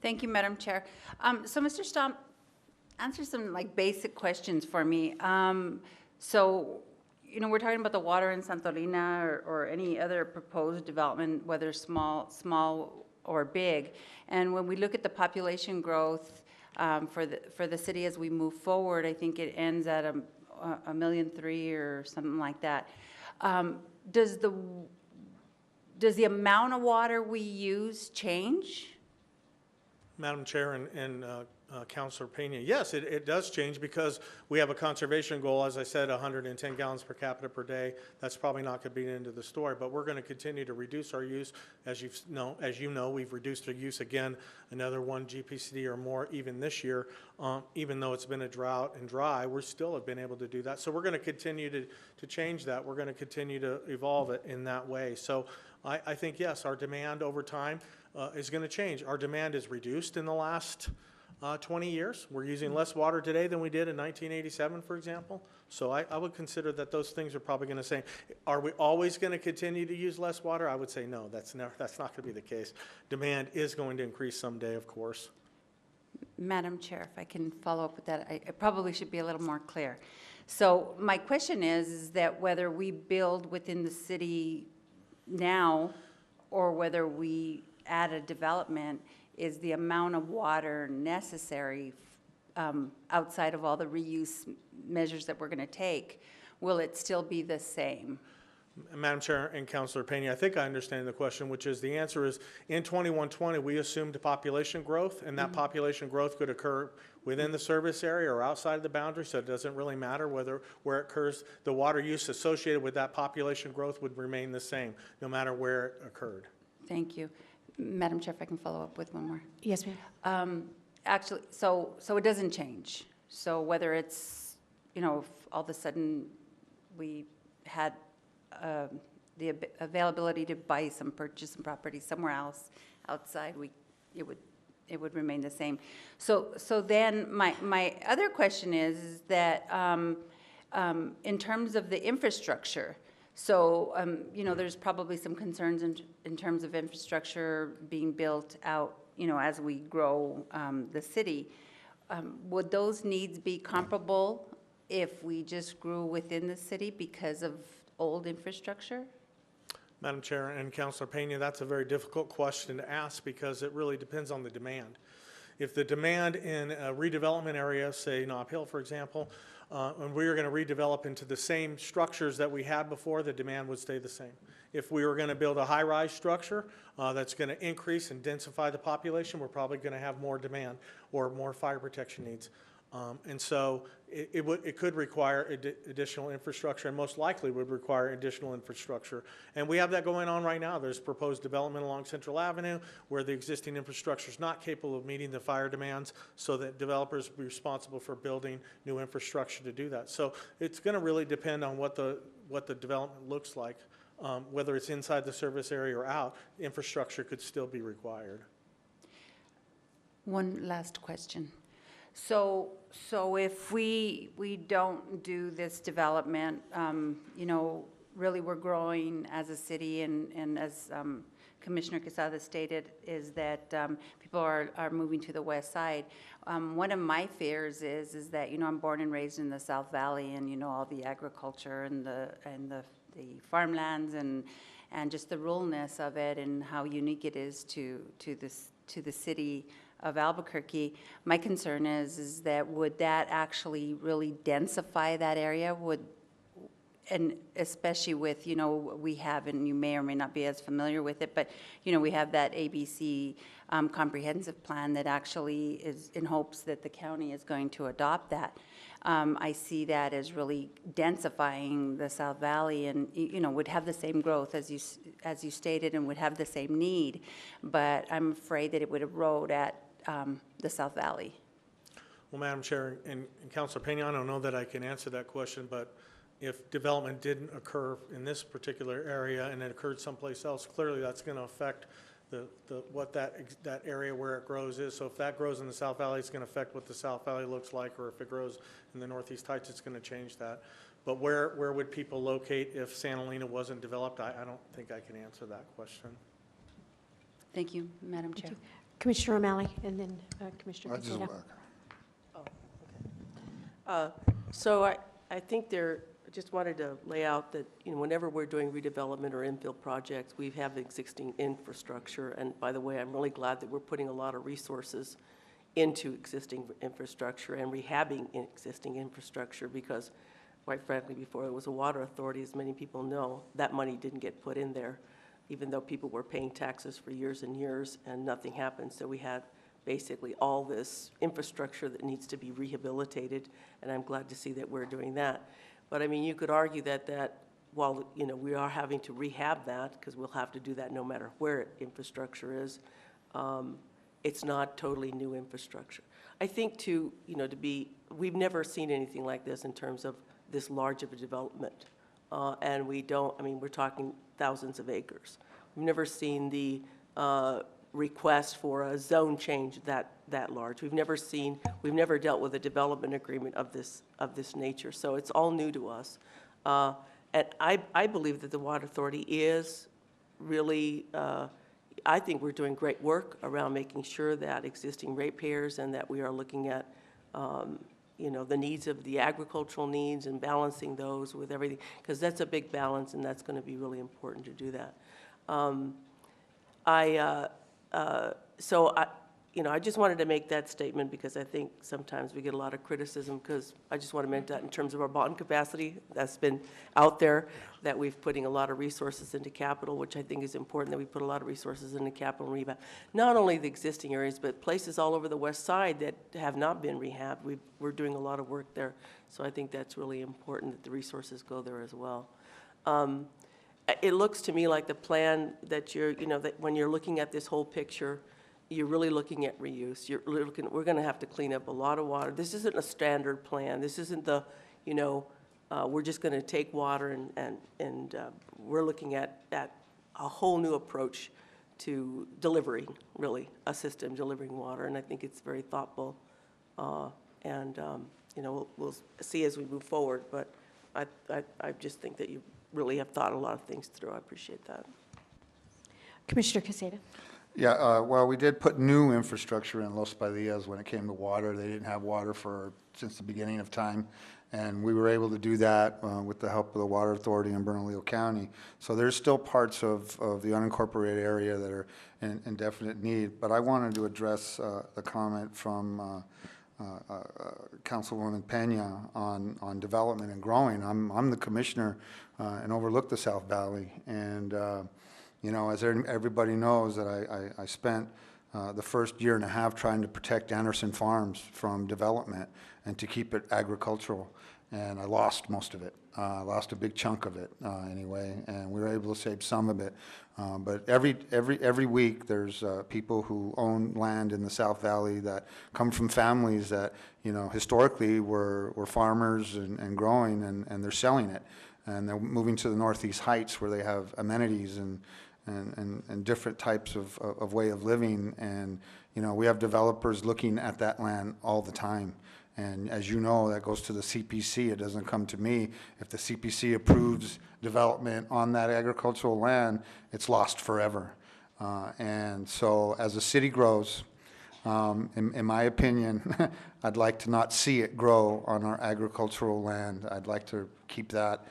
Thank you, Madam Chair. So, Mr. Stomp, answer some like basic questions for me. So, you know, we're talking about the water in Santolina or any other proposed development, whether small or big. And when we look at the population growth for the city as we move forward, I think it ends at 1.3 million or something like that. Does the amount of water we use change? Madam Chair and Councilor Pena, yes, it does change because we have a conservation goal, as I said, 110 gallons per capita per day. That's probably not going to be the end of the story, but we're going to continue to reduce our use. As you know, we've reduced our use again, another 1 GPCD or more even this year. Even though it's been a drought and dry, we still have been able to do that. So we're going to continue to change that. We're going to continue to evolve it in that way. So I think, yes, our demand over time is going to change. Our demand is reduced in the last 20 years. We're using less water today than we did in 1987, for example. So I would consider that those things are probably going to say, are we always going to continue to use less water? I would say no, that's not going to be the case. Demand is going to increase someday, of course. Madam Chair, if I can follow up with that, I probably should be a little more clear. So my question is that whether we build within the city now or whether we add a development, is the amount of water necessary outside of all the reuse measures that we're going to take, will it still be the same? Madam Chair and Councilor Pena, I think I understand the question, which is the answer is in 2120, we assumed population growth, and that population growth could occur within the service area or outside of the boundary, so it doesn't really matter where it occurs. The water use associated with that population growth would remain the same, no matter where it occurred. Thank you. Madam Chair, if I can follow up with one more. Yes, ma'am. Actually, so it doesn't change. So whether it's, you know, if all of a sudden we had the availability to purchase some property somewhere else outside, it would remain the same. So then my other question is that in terms of the infrastructure, so, you know, there's probably some concerns in terms of infrastructure being built out, you know, as we grow the city. Would those needs be comparable if we just grew within the city because of old infrastructure? Madam Chair and Councilor Pena, that's a very difficult question to ask because it really depends on the demand. If the demand in a redevelopment area, say Nob Hill, for example, and we were going to redevelop into the same structures that we had before, the demand would stay the same. If we were going to build a high-rise structure that's going to increase and densify the population, we're probably going to have more demand or more fire protection needs. And so it could require additional infrastructure, and most likely would require additional infrastructure. And we have that going on right now. There's proposed development along Central Avenue where the existing infrastructure is not capable of meeting the fire demands, so that developers will be responsible for building new infrastructure to do that. So it's going to really depend on what the development looks like. Whether it's inside the service area or out, infrastructure could still be required. One last question. So if we don't do this development, you know, really we're growing as a city, and as Commissioner Quesada stated, is that people are moving to the west side. One of my fears is that, you know, I'm born and raised in the South Valley, and, you know, all the agriculture and the farmlands and just the ruralness of it and how unique it is to the city of Albuquerque. My concern is that would that actually really densify that area? and especially with, we have, and you may or may not be as familiar with it, but, we have that ABC comprehensive plan that actually is in hopes that the county is going to adopt that. I see that as really densifying the South Valley and, would have the same growth as you stated and would have the same need, but I'm afraid that it would erode at the South Valley. Well, Madam Chair and Councilor Pena, I don't know that I can answer that question, but if development didn't occur in this particular area and it occurred someplace else, clearly that's going to affect what that area where it grows is. So if that grows in the South Valley, it's going to affect what the South Valley looks like, or if it grows in the Northeast Heights, it's going to change that. But where would people locate if Santa Elena wasn't developed? I don't think I can answer that question. Thank you, Madam Chair. Commissioner O'Malley, and then Commissioner I just, Casado. So I think I just wanted to lay out that, whenever we're doing redevelopment or infill projects, we have existing infrastructure. And by the way, I'm really glad that we're putting a lot of resources into existing infrastructure and rehabbing existing infrastructure, because quite frankly, before it was a water authority, as many people know, that money didn't get put in there, even though people were paying taxes for years and years and nothing happened. So we had basically all this infrastructure that needs to be rehabilitated, and I'm glad to see that we're doing that. But I mean, you could argue that while, we are having to rehab that, because we'll have to do that no matter where infrastructure is, it's not totally new infrastructure. I think we've never seen anything like this in terms of this large of a development. And we're talking thousands of acres. We've never seen the request for a zone change that large. We've never dealt with a development agreement of this nature. So it's all new to us. And I believe that the Water Authority is really, I think we're doing great work around making sure that existing ratepayers and that we are looking at, the needs of the agricultural needs and balancing those with everything, because that's a big balance, and that's going to be really important to do that. I just wanted to make that statement, because I think sometimes we get a lot of criticism, because I just want to mention that in terms of our bond capacity that's been out there, that we've putting a lot of resources into capital, which I think is important, that we put a lot of resources into capital and rehab. Not only the existing areas, but places all over the west side that have not been rehabbed. We're doing a lot of work there. So I think that's really important that the resources go there as well. It looks to me like the plan that that when you're looking at this whole picture, you're really looking at reuse. We're going to have to clean up a lot of water. This isn't a standard plan. This isn't we're just going to take water and we're looking at a whole new approach to delivering, really, a system delivering water. And I think it's very thoughtful. We'll see as we move forward. But I just think that you really have thought a lot of things through. I appreciate that. Commissioner Casado. Yeah, well, we did put new infrastructure in Los Padillas when it came to water. They didn't have water since the beginning of time, and we were able to do that with the help of the Water Authority in Bernalillo County. So there's still parts of the unincorporated area that are in definite need. But I wanted to address the comment from Councilwoman Pena on development and growing. I'm the commissioner and overlook the South Valley, and as everybody knows, that I spent the first year and a half trying to protect Anderson Farms from development and to keep it agricultural, and I lost most of it. I lost a big chunk of it anyway, and we were able to save some of it. But every week there's people who own land in the South Valley that come from families that historically were farmers and growing, and they're selling it, and they're moving to the Northeast Heights where they have amenities and different types of way of living. And we have developers looking at that land all the time. And as you know, that goes to the CPC. It doesn't come to me. If the CPC approves development on that agricultural land, it's lost forever. And so as the city grows, in my opinion, I'd like to not see it grow on our agricultural land. I'd like to keep that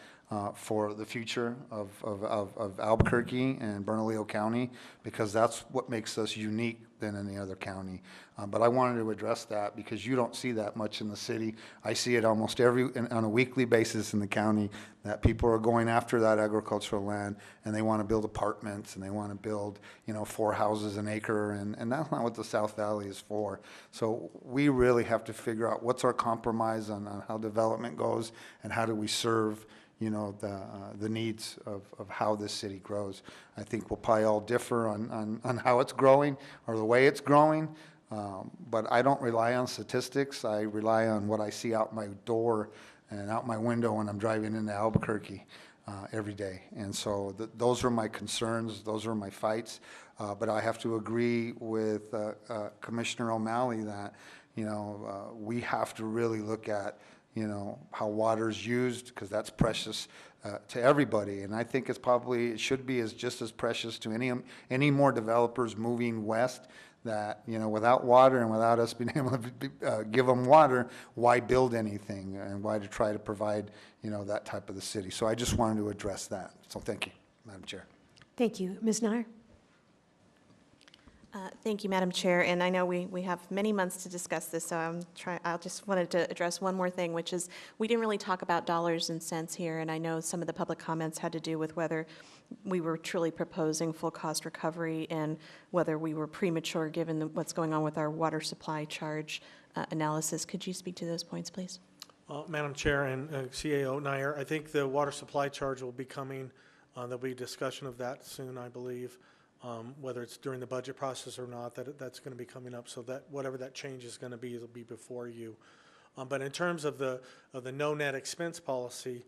for the future of Albuquerque and Bernalillo County, because that's what makes us unique than any other county. But I wanted to address that because you don't see that much in the city. I see it almost on a weekly basis in the county, that people are going after that agricultural land and they want to build apartments and they want to build, 4 houses an acre, and that's not what the South Valley is for. So we really have to figure out what's our compromise on how development goes and how do we serve the needs of how this city grows. I think we'll probably all differ on how it's growing or the way it's growing, but I don't rely on statistics. I rely on what I see out my door and out my window when I'm driving into Albuquerque every day. And so those are my concerns, those are my fights, but I have to agree with Commissioner O'Malley that, we have to really look at how water's used, because that's precious to everybody. And I think it should be just as precious to any more developers moving west, that, without water and without us being able to give them water, why build anything and why to try to provide, that type of the city. So I just wanted to address that. So thank you, Madam Chair. Thank you. Ms. Nair? Thank you, Madam Chair, and I know we have many months to discuss this, so I just wanted to address one more thing, which is we didn't really talk about dollars and cents here, and I know some of the public comments had to do with whether we were truly proposing full cost recovery and whether we were premature given what's going on with our water supply charge analysis. Could you speak to those points, please? Madam Chair and CAO Nair, I think the water supply charge will be coming. There'll be discussion of that soon, I believe. Whether it's during the budget process or not, that's going to be coming up, so that whatever that change is going to be, it'll be before you. But in terms of the no net expense policy,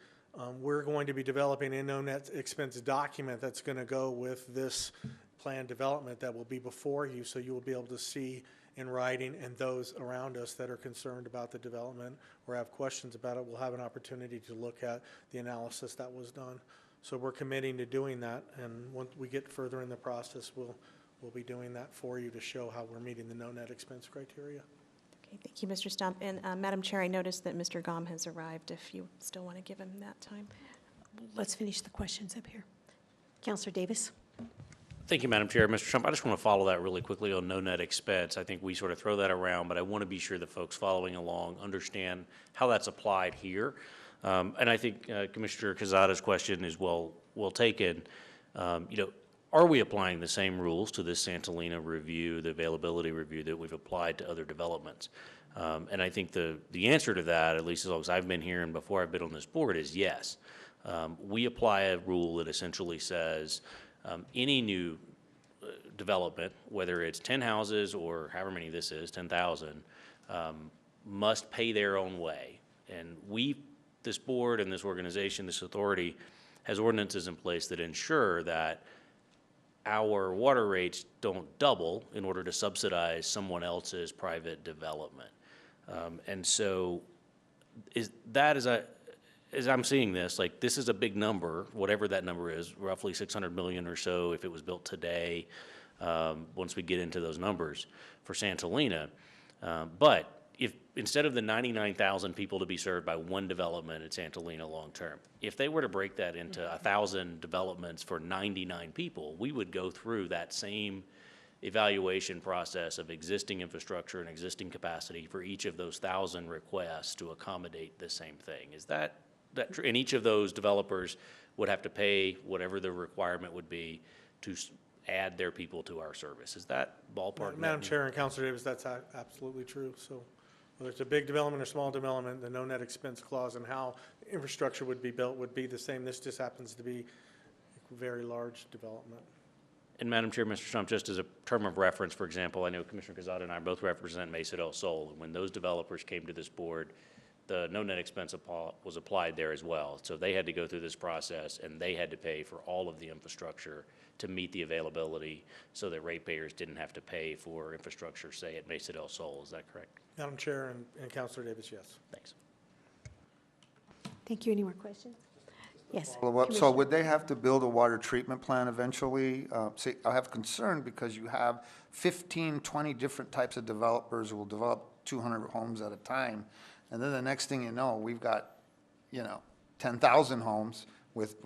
we're going to be developing a no net expense document that's going to go with this plan development that will be before you, so you will be able to see in writing, and those around us that are concerned about the development or have questions about it will have an opportunity to look at the analysis that was done. So we're committing to doing that, and once we get further in the process, we'll be doing that for you to show how we're meeting the no net expense criteria. Okay, thank you, Mr. Stump. And Madam Chair, I noticed that Mr. Gom has arrived, if you still want to give him that time. Let's finish the questions up here. Councilor Davis? Thank you, Madam Chair. Mr. Trump, I just want to follow that really quickly on no net expense. I think we sort of throw that around, but I want to be sure that folks following along understand how that's applied here. And I think Commissioner Quezada's question is well taken. Are we applying the same rules to this Santolina review, the availability review, that we've applied to other developments? And I think the answer to that, at least as long as I've been here and before I've been on this board, is yes. We apply a rule that essentially says any new development, whether it's 10 houses or however many this is, 10,000, must pay their own way. And this board and this organization, this authority, has ordinances in place that ensure that our water rates don't double in order to subsidize someone else's private development. And so as I'm seeing this, like, this is a big number, whatever that number is, roughly 600 million or so if it was built today, once we get into those numbers for Santolina. But if instead of the 99,000 people to be served by one development at Santolina long-term, if they were to break that into 1,000 developments for 99 people, we would go through that same evaluation process of existing infrastructure and existing capacity for each of those 1,000 requests to accommodate the same thing. Is that true? And each of those developers would have to pay whatever the requirement would be to add their people to our service. Is that ballpark? Madam Chair and Councilor Davis, that's absolutely true. So whether it's a big development or small development, the no net expense clause and how infrastructure would be built would be the same. This just happens to be a very large development. And Madam Chair, Mr. Trump, just as a term of reference, for example, I know Commissioner Quezada and I both represent Mesa del Sol, and when those developers came to this board, the no net expense was applied there as well. So they had to go through this process, and they had to pay for all of the infrastructure to meet the availability so that ratepayers didn't have to pay for infrastructure, say, at Mesa del Sol. Is that correct? Madam Chair and Councilor Davis, yes. Thanks. Thank you. Any more questions? Yes. So would they have to build a water treatment plant eventually? See, I have concern because you have 15, 20 different types of developers who will develop 200 homes at a time. And then the next thing you know, we've got, 10,000 homes with,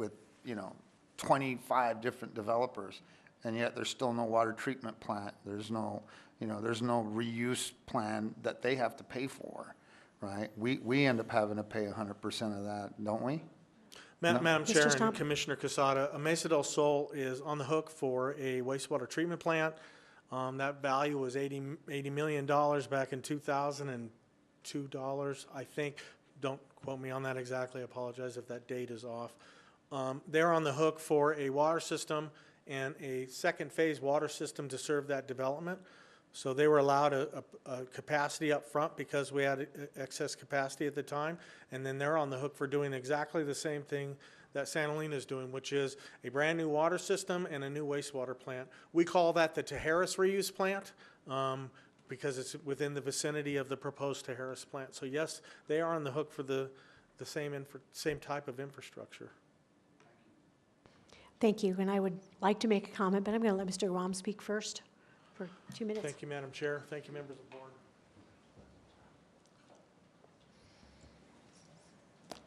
you know, 25 different developers, and yet there's still no water treatment plant. There's no, you know, there's no reuse plan that they have to pay for, right? We end up having to pay 100% of that, don't we? Madam Mr. Chair and Stomp? Commissioner Casada, Mesa del Sol is on the hook for a wastewater treatment plant. That value was $80 million back in 2002, I think. Don't quote me on that exactly. I apologize if that date is off. They're on the hook for a water system and a second phase water system to serve that development. So they were allowed a capacity up front because we had excess capacity at the time. And then they're on the hook for doing exactly the same thing that Santa Elena is doing, which is a brand new water system and a new wastewater plant. We call that the Tejeras reuse plant because it's within the vicinity of the proposed Tejeras plant. So yes, they are on the hook for the same type of infrastructure. Thank you, and I would like to make a comment, but I'm going to let Mr. Rom speak first for 2 minutes. Thank you, Madam Chair. Thank you, members of the board.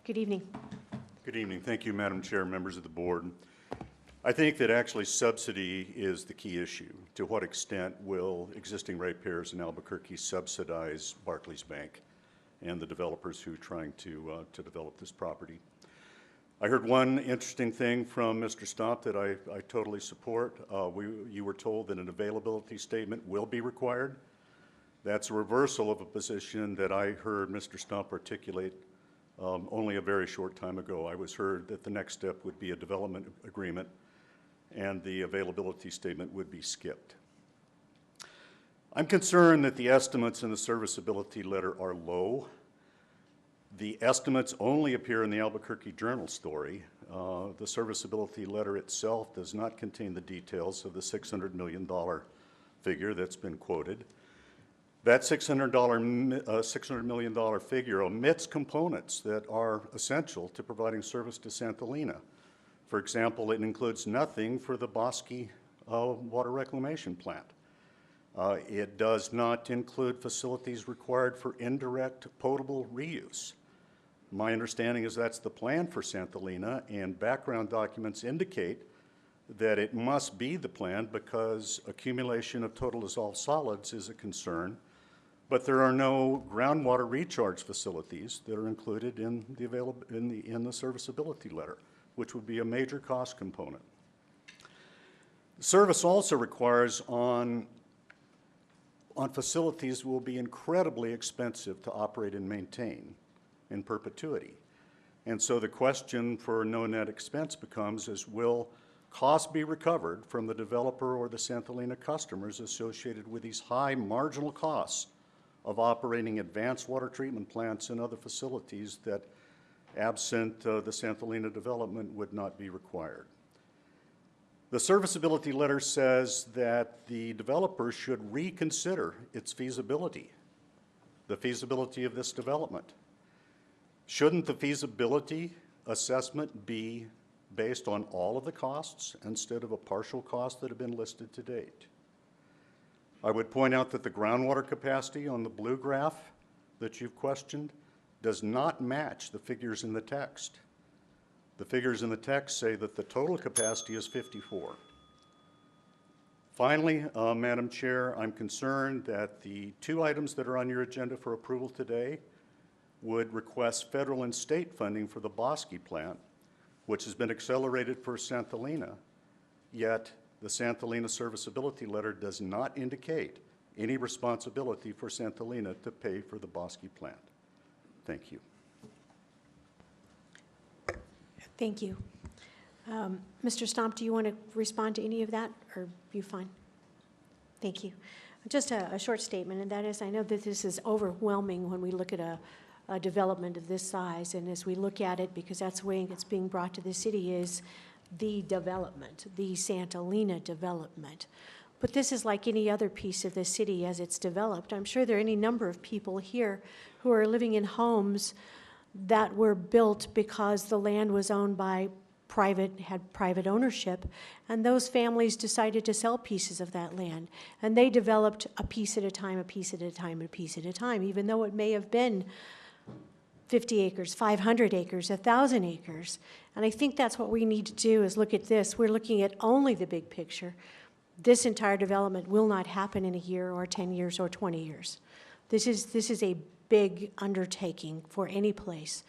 Good evening. Good evening. Thank you, Madam Chair, members of the board. I think that actually subsidy is the key issue. To what extent will existing ratepayers in Albuquerque subsidize Barclays Bank and the developers who are trying to develop this property? I heard one interesting thing from Mr. Stomp that I totally support. You were told that an availability statement will be required. That's a reversal of a position that I heard Mr. Stomp articulate only a very short time ago. I was heard that the next step would be a development agreement and the availability statement would be skipped. I'm concerned that the estimates in the serviceability letter are low. The estimates only appear in the Albuquerque Journal story. The serviceability letter itself does not contain the details of the $600 million figure that's been quoted. That $600 million figure omits components that are essential to providing service to Santa Elena. For example, it includes nothing for the Bosque water reclamation plant. It does not include facilities required for indirect potable reuse. My understanding is that's the plan for Santa Elena, and background documents indicate that it must be the plan because accumulation of total dissolved solids is a concern, but there are no groundwater recharge facilities that are included in the serviceability letter, which would be a major cost component. Service also requires on facilities will be incredibly expensive to operate and maintain in perpetuity. And so the question for no net expense becomes will costs be recovered from the developer or the Santa Elena customers associated with these high marginal costs of operating advanced water treatment plants and other facilities that absent the Santa Elena development would not be required. The serviceability letter says that the developer should reconsider its feasibility, the feasibility of this development. Shouldn't the feasibility assessment be based on all of the costs instead of a partial cost that have been listed to date? I would point out that the groundwater capacity on the blue graph that you've questioned does not match the figures in the text. The figures in the text say that the total capacity is 54. Finally, Madam Chair, I'm concerned that the two items that are on your agenda for approval today would request federal and state funding for the Bosque Plant, which has been accelerated for Santa Elena, yet the Santa Elena serviceability letter does not indicate any responsibility for Santa Elena to pay for the Bosque Plant. Thank you. Thank you. Mr. Stomp, do you want to respond to any of that, or are you fine? Thank you. Just a short statement, and that is, I know that this is overwhelming when we look at a development of this size, and as we look at it, because that's the way it's being brought to the city, is the development, the Santa Elena development. But this is like any other piece of the city as it's developed. I'm sure there are any number of people here who are living in homes that were built because the land was owned by had private ownership, and those families decided to sell pieces of that land, and they developed a piece at a time, a piece at a time, a piece at a time, even though it may have been 50 acres, 500 acres, 1,000 acres. And I think that's what we need to do is look at this. We're looking at only the big picture. This entire development will not happen in a year or 10 years or 20 years. This is a big undertaking for any place.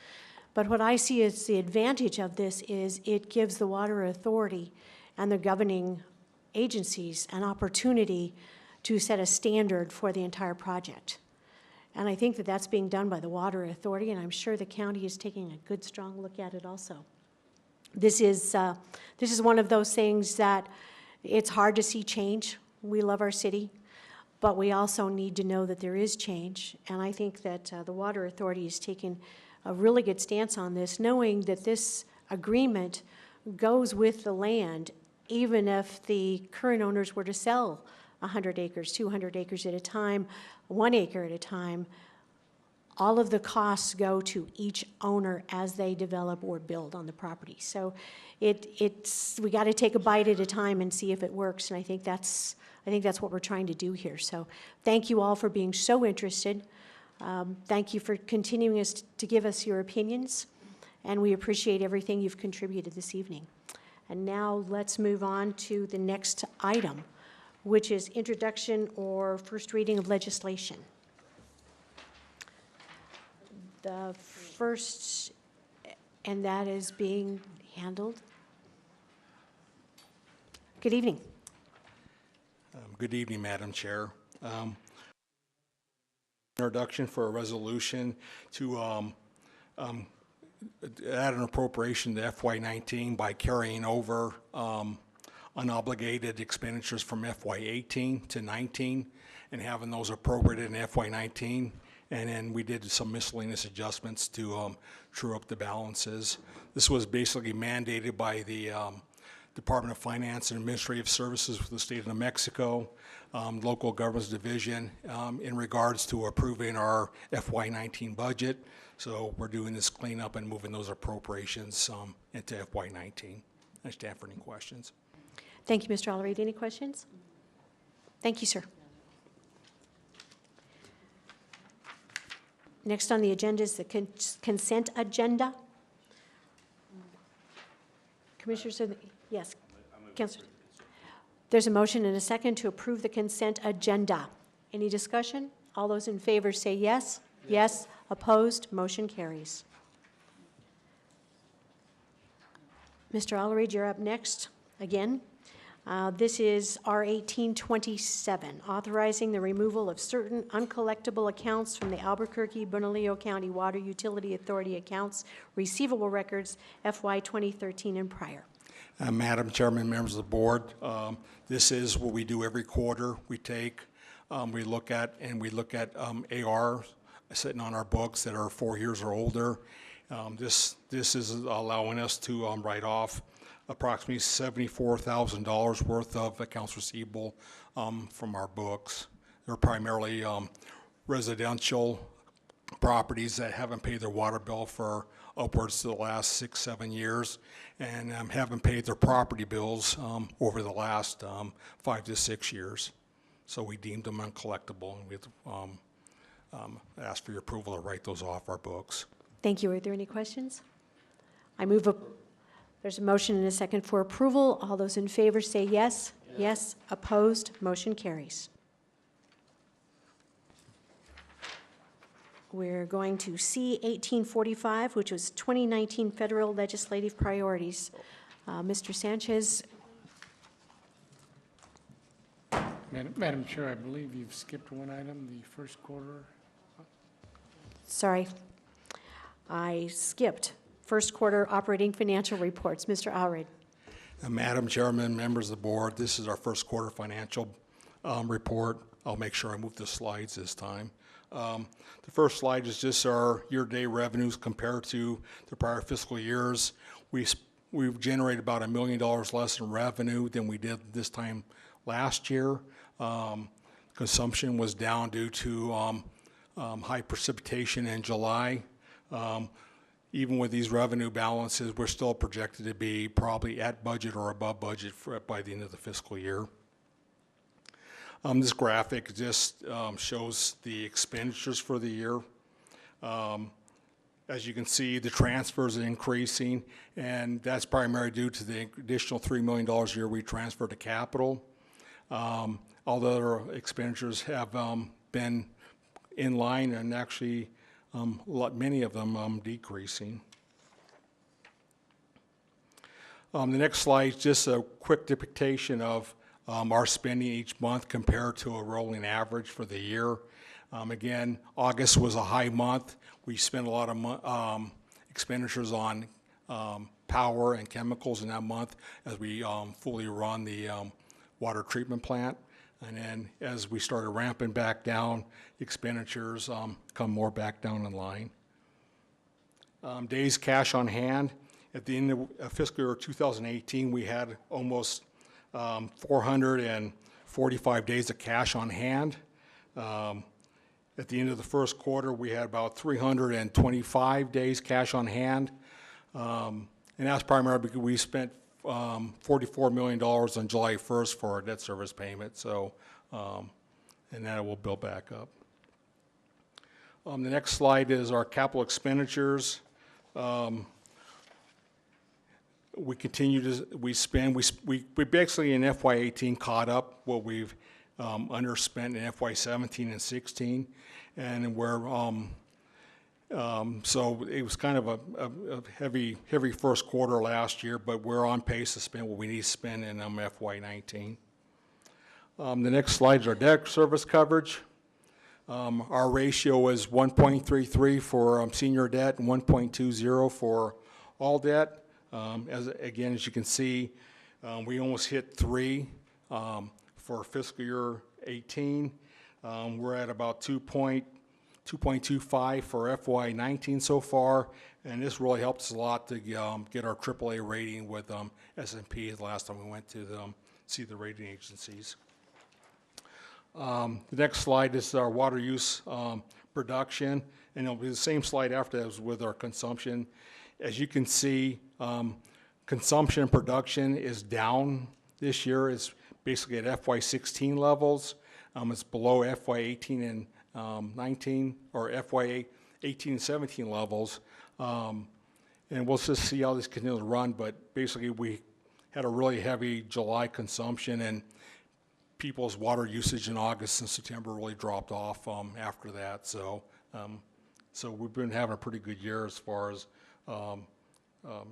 But what I see as the advantage of this is it gives the water authority and the governing agencies an opportunity to set a standard for the entire project. And I think that that's being done by the water authority, and I'm sure the county is taking a good, strong look at it also. This is one of those things that it's hard to see change. We love our city, but we also need to know that there is change. And I think that the water authority is taking a really good stance on this, knowing that this agreement goes with the land, even if the current owners were to sell 100 acres, 200 acres at a time, 1 acre at a time. All of the costs go to each owner as they develop or build on the property. So we got to take a bite at a time and see if it works. And I think that's what we're trying to do here. So thank you all for being so interested. Thank you for continuing to give us your opinions. And we appreciate everything you've contributed this evening. And now let's move on to the next item, which is introduction or first reading of legislation. The first, and that is being handled. Good evening. Good evening, Madam Chair. Introduction for a resolution to add an appropriation to FY19 by carrying over unobligated expenditures from FY18 to 19 and having those appropriated in FY19. And then we did some miscellaneous adjustments to true up the balances. This was basically mandated by the Department of Finance and Administrative Services for the state of New Mexico, Local Governments Division, in regards to approving our FY19 budget. So we're doing this cleanup and moving those appropriations into FY19. I stand for any questions. Thank you, Mr. Allred. Any questions? Thank you, sir. Next on the agenda is the consent agenda. Commissioners, yes. Councilor. There's a motion and a second to approve the consent agenda. Any discussion? All those in favor say yes. Yes. Opposed? Motion carries. Mr. Allred, you're up next again. This is R1827, authorizing the removal of certain uncollectible accounts from the Albuquerque Bernalillo County Water Utility Authority accounts, receivable records, FY 2013 and prior. Madam Chairman, members of the board, this is what we do every quarter. We take, we look at AR sitting on our books that are 4 years or older. This is allowing us to write off approximately $74,000 worth of accounts receivable from our books. They're primarily residential properties that haven't paid their water bill for upwards to the last 6-7 years and haven't paid their property bills over the last 5 to 6 years. So we deemed them uncollectible, and we asked for your approval to write those off our books. Thank you. Are there any questions? I move There's a motion and a second for approval. All those in favor say yes. Yes. Opposed? Motion carries. We're going to C 1845, which was 2019 federal legislative priorities. Mr. Sanchez. Madam Chair, I believe you've skipped one item, the first quarter. Sorry, I skipped first quarter operating financial reports. Mr. Allred. Madam Chairman, members of the board, this is our first quarter financial report. I'll make sure I move the slides this time. The first slide is just our year-to-date revenues compared to the prior fiscal years. We've generated about $1 million less in revenue than we did this time last year. Consumption was down due to high precipitation in July. Even with these revenue balances, we're still projected to be probably at budget or above budget by the end of the fiscal year. This graphic just shows the expenditures for the year. As you can see, the transfers are increasing, and that's primarily due to the additional $3 million a year we transfer to capital. All the other expenditures have been in line and actually many of them decreasing. The next slide is just a quick depiction of our spending each month compared to a rolling average for the year. Again, August was a high month. We spent a lot of expenditures on power and chemicals in that month as we fully run the water treatment plant. And then as we started ramping back down, expenditures come more back down in line. Days cash on hand. At the end of fiscal year 2018, we had almost 445 days of cash on hand. At the end of the first quarter, we had about 325 days cash on hand. And that's primarily because we spent $44 million on July 1st for our debt service payment, so, and that will build back up. The next slide is our capital expenditures. We continue to, we basically in FY18 caught up what we've underspent in FY17 and 16, and we're, so it was kind of a heavy first quarter last year, but we're on pace to spend what we need to spend in FY19. The next slide is our debt service coverage. Our ratio is 1.33 for senior debt and 1.20 for all debt. As you can see, we almost hit 3 for fiscal year 18. We're at about 2.25 for FY19 so far, and this really helped us a lot to get our AAA rating with S&P the last time we went to see the rating agencies. The next slide is our water use production, and it'll be the same slide after as with our consumption. As you can see, consumption and production is down this year. It's basically at FY16 levels. It's below FY18 and 19, or FY18 and 17 levels. And we'll just see how this continues to run, but basically we had a really heavy July consumption, and people's water usage in August and September really dropped off after that. So, so we've been having a pretty good year as far as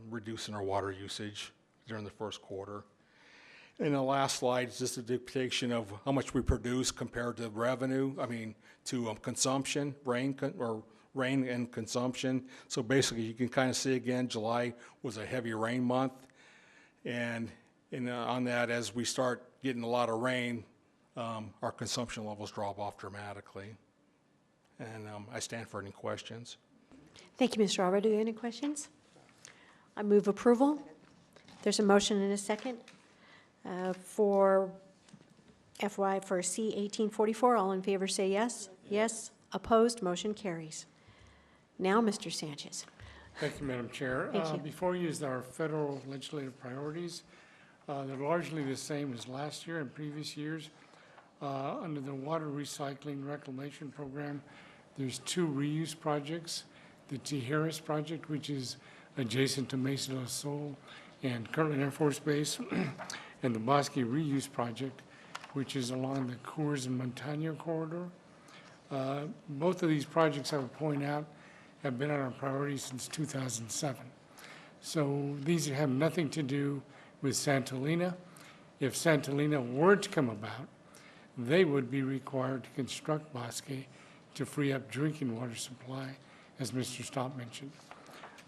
reducing our water usage during the first quarter. And the last slide is just a depiction of how much we produce compared to revenue, to consumption, rain and consumption. So basically you can kind of see again, July was a heavy rain month. And on that, as we start getting a lot of rain, our consumption levels drop off dramatically. And I stand for any questions. Thank you, Mr. Alvarado. Do you have any questions? I move approval. There's a motion and a second for C 1844. All in favor say yes. Yes. Opposed? Motion carries. Now, Mr. Sanchez. Thank you, Madam Chair. Thank you. Before you is our federal legislative priorities. They're largely the same as last year and previous years. Under the water recycling reclamation program, there's 2 reuse projects. The Tijeras project, which is adjacent to Mesa del Sol and Kirtland Air Force Base, and the Bosque reuse project, which is along the Coors and Montano corridor. Both of these projects, I would point out, have been on our priority since 2007. So these have nothing to do with Santa Elena. If Santa Elena were to come about, they would be required to construct Bosque to free up drinking water supply, as Mr. Stomp mentioned.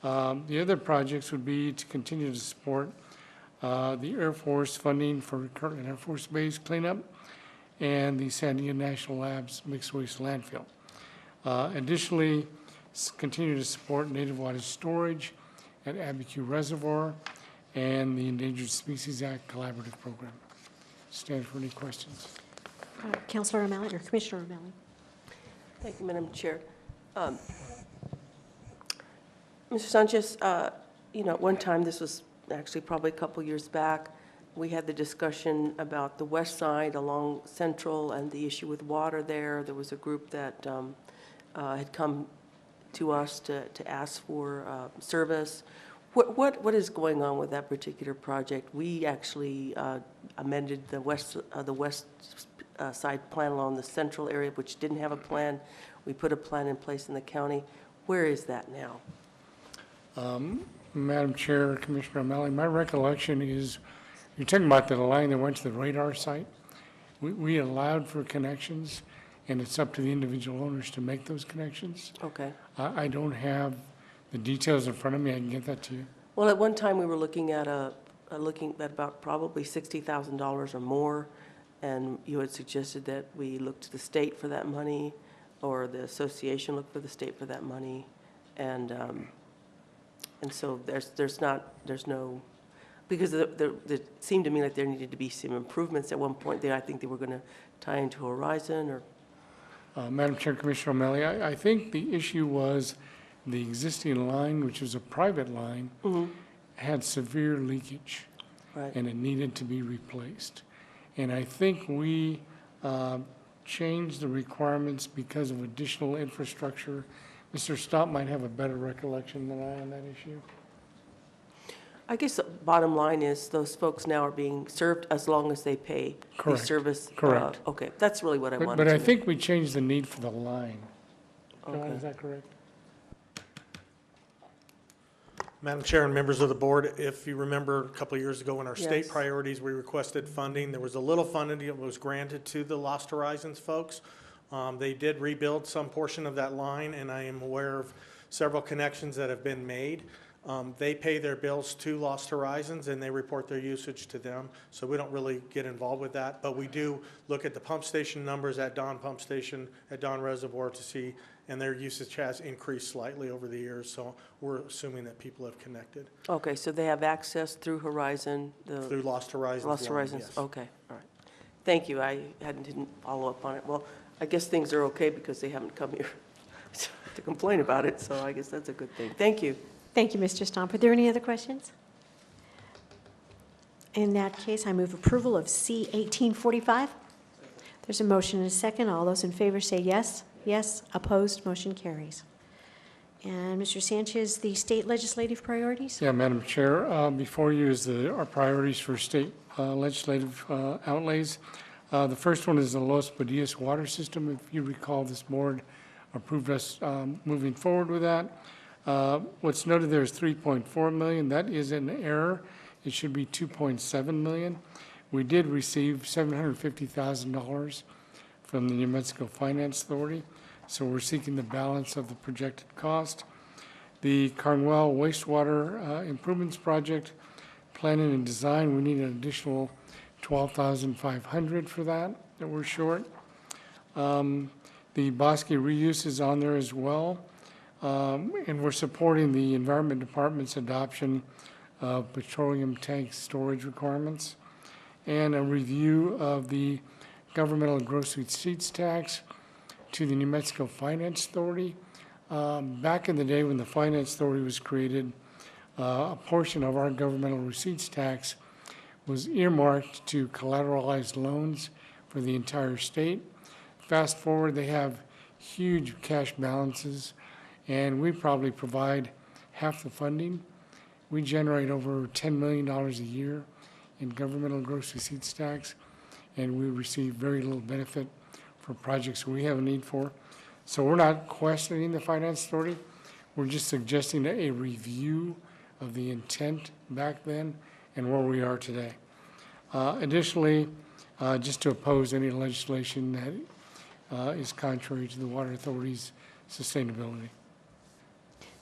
The other projects would be to continue to support the Air Force funding for Kirtland Air Force Base cleanup and the San Diego National Labs mixed waste landfill. Additionally, continue to support native water storage at Albuquerque Reservoir and the Endangered Species Act Collaborative Program. Stand for any questions. Councilor O'Malley or Commissioner O'Malley. Thank you, Madam Chair. Mr. Sanchez, at one time, this was actually probably a couple years back, we had the discussion about the west side along Central and the issue with water there. There was a group that had come to us to ask for service. What is going on with that particular project? We actually amended the west side plan along the central area, which didn't have a plan. We put a plan in place in the county. Where is that now? Madam Chair, Commissioner O'Malley, my recollection is, you're talking about the line that went to the radar site? We allowed for connections, and it's up to the individual owners to make those connections. Okay. I don't have the details in front of me. I can get that to you. Well, at one time, we were looking at about probably $60,000 or more, and you had suggested that we look to the state for that money, or the association look for the state for that money, and so there's no, because it seemed to me like there needed to be some improvements at one point there. I think they were going to tie into Horizon or. Madam Chair, Commissioner O'Malley, I think the issue was the existing line, which was a private line, had severe leakage. Right. And it needed to be replaced. And I think we changed the requirements because of additional infrastructure. Mr. Stott might have a better recollection than I on that issue. I guess the bottom line is those folks now are being served as long as they pay the Correct. service. Correct. Okay, that's really what I wanted But to I know. think we changed the need for the line. John, Okay. is that correct? Madam Chair and members of the board, if you remember a couple of years ago in our state Yes. priorities, we requested funding. There was a little funding that was granted to the Lost Horizons folks. They did rebuild some portion of that line, and I am aware of several connections that have been made. They pay their bills to Lost Horizons, and they report their usage to them, so we don't really get involved with that. But we do look at the pump station numbers at Don Pump Station, at Don Reservoir to see, and their usage has increased slightly over the years, so we're assuming that people have connected. Okay, so they have access through Horizon, Through Lost Horizons. Lost line, Horizons? yes. Okay, all right. Thank you, I didn't follow up on it. Well, I guess things are okay because they haven't come here to complain about it, so I guess that's a good thing. Thank you. Thank you, Mr. Stomp. Are there any other questions? In that case, I move approval of C 1845. There's a motion and a second. All those in favor say yes. Yes. Opposed, motion carries. And Mr. Sanchez, the state legislative priorities? Yeah, Madam Chair, before you is our priorities for state legislative outlays. The first one is the Los Padillas water system. If you recall, this board approved us moving forward with that. What's noted there is 3.4 million. That is an error. It should be 2.7 million. We did receive $750,000 from the New Mexico Finance Authority, so we're seeking the balance of the projected cost. The Carnwell wastewater improvements project, planning and design, we need an additional $12,500 for that we're short. The Bosque reuse is on there as well. And we're supporting the Environment Department's adoption of petroleum tank storage requirements and a review of the governmental gross receipts tax to the New Mexico Finance Authority. Back in the day when the Finance Authority was created, a portion of our governmental receipts tax was earmarked to collateralized loans for the entire state. Fast forward, they have huge cash balances, and we probably provide half the funding. We generate over $10 million a year in governmental gross receipts tax, and we receive very little benefit for projects we have a need for. So we're not questioning the Finance Authority. We're just suggesting a review of the intent back then and where we are today. Additionally, just to oppose any legislation that is contrary to the Water Authority's sustainability.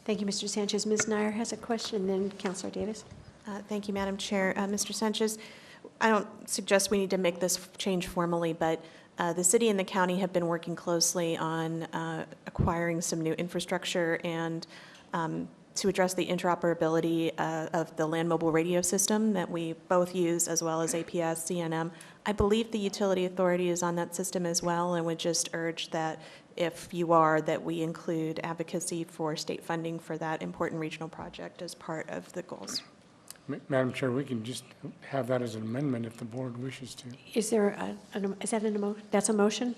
Thank you, Mr. Sanchez. Ms. Nyer has a question, and then Councilor Davis. Thank you, Madam Chair. Mr. Sanchez, I don't suggest we need to make this change formally, but the city and the county have been working closely on acquiring some new infrastructure and to address the interoperability of the land mobile radio system that we both use, as well as APS, CNM. I believe the utility authority is on that system as well, and would just urge that if you are, that we include advocacy for state funding for that important regional project as part of the goals. Madam Chair, we can just have that as an amendment if the board wishes to. Is there, is that that's a motion?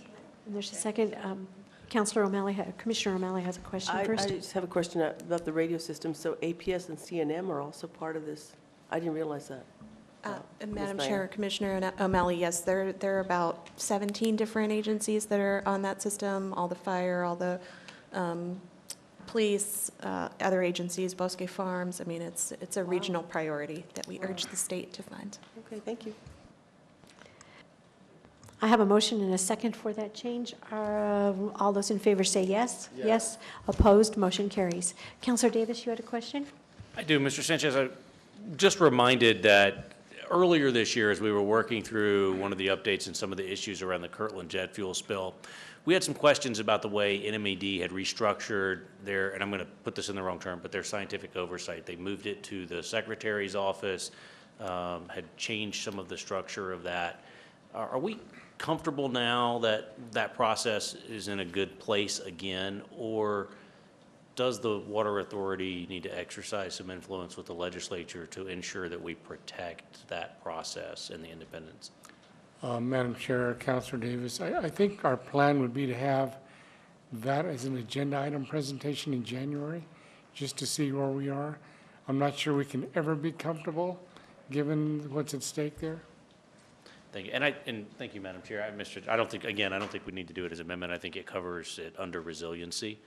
And there's a second? Counselor O'Malley, Commissioner O'Malley has a question I first. just have a question about the radio system. So APS and CNM are also part of this? I didn't realize that. Madam Ms. Chair, Mayor. Commissioner O'Malley, yes, there are about 17 different agencies that are on that system, all the fire, all the police, other agencies, Bosque Farms. I mean, it's a regional priority that we urge the state to fund. Okay, thank you. I have a motion and a second for that change. All those in favor say yes. Yes. Opposed, motion carries. Counselor Davis, you had a question? I do, Mr. Sanchez. I just reminded that earlier this year, as we were working through one of the updates and some of the issues around the Kirtland jet fuel spill, we had some questions about the way NMED had restructured their, and I'm going to put this in the wrong term, but their scientific oversight. They moved it to the Secretary's office, had changed some of the structure of that. Are we comfortable now that that process is in a good place again, or does the Water Authority need to exercise some influence with the legislature to ensure that we protect that process and the independence? Madam Chair, Councilor Davis, I think our plan would be to have that as an agenda item presentation in January, just to see where we are. I'm not sure we can ever be comfortable, given what's at stake there. Thank you. And thank you, Madam Chair. I don't think we need to do it as an amendment. I think it covers it under resiliency,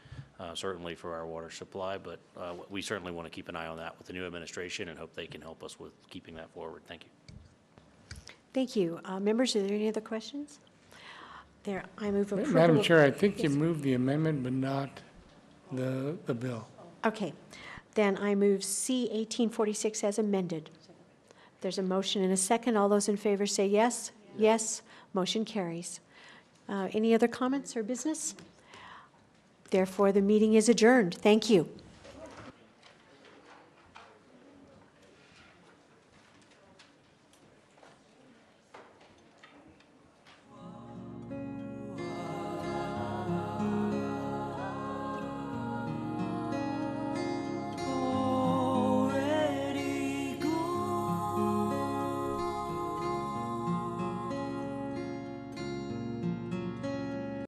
certainly for our water supply, but we certainly want to keep an eye on that with the new administration and hope they can help us with keeping that forward. Thank you. Thank you. Members, are there any other questions? There, I move approval. Madam of- Chair, I think you Yes. moved the amendment, but not the bill. Okay, then I move C 1846 as amended. There's a motion and a second. All those in favor say yes. Yes. Motion carries. Any other comments or business? Therefore, the meeting is adjourned. Thank you.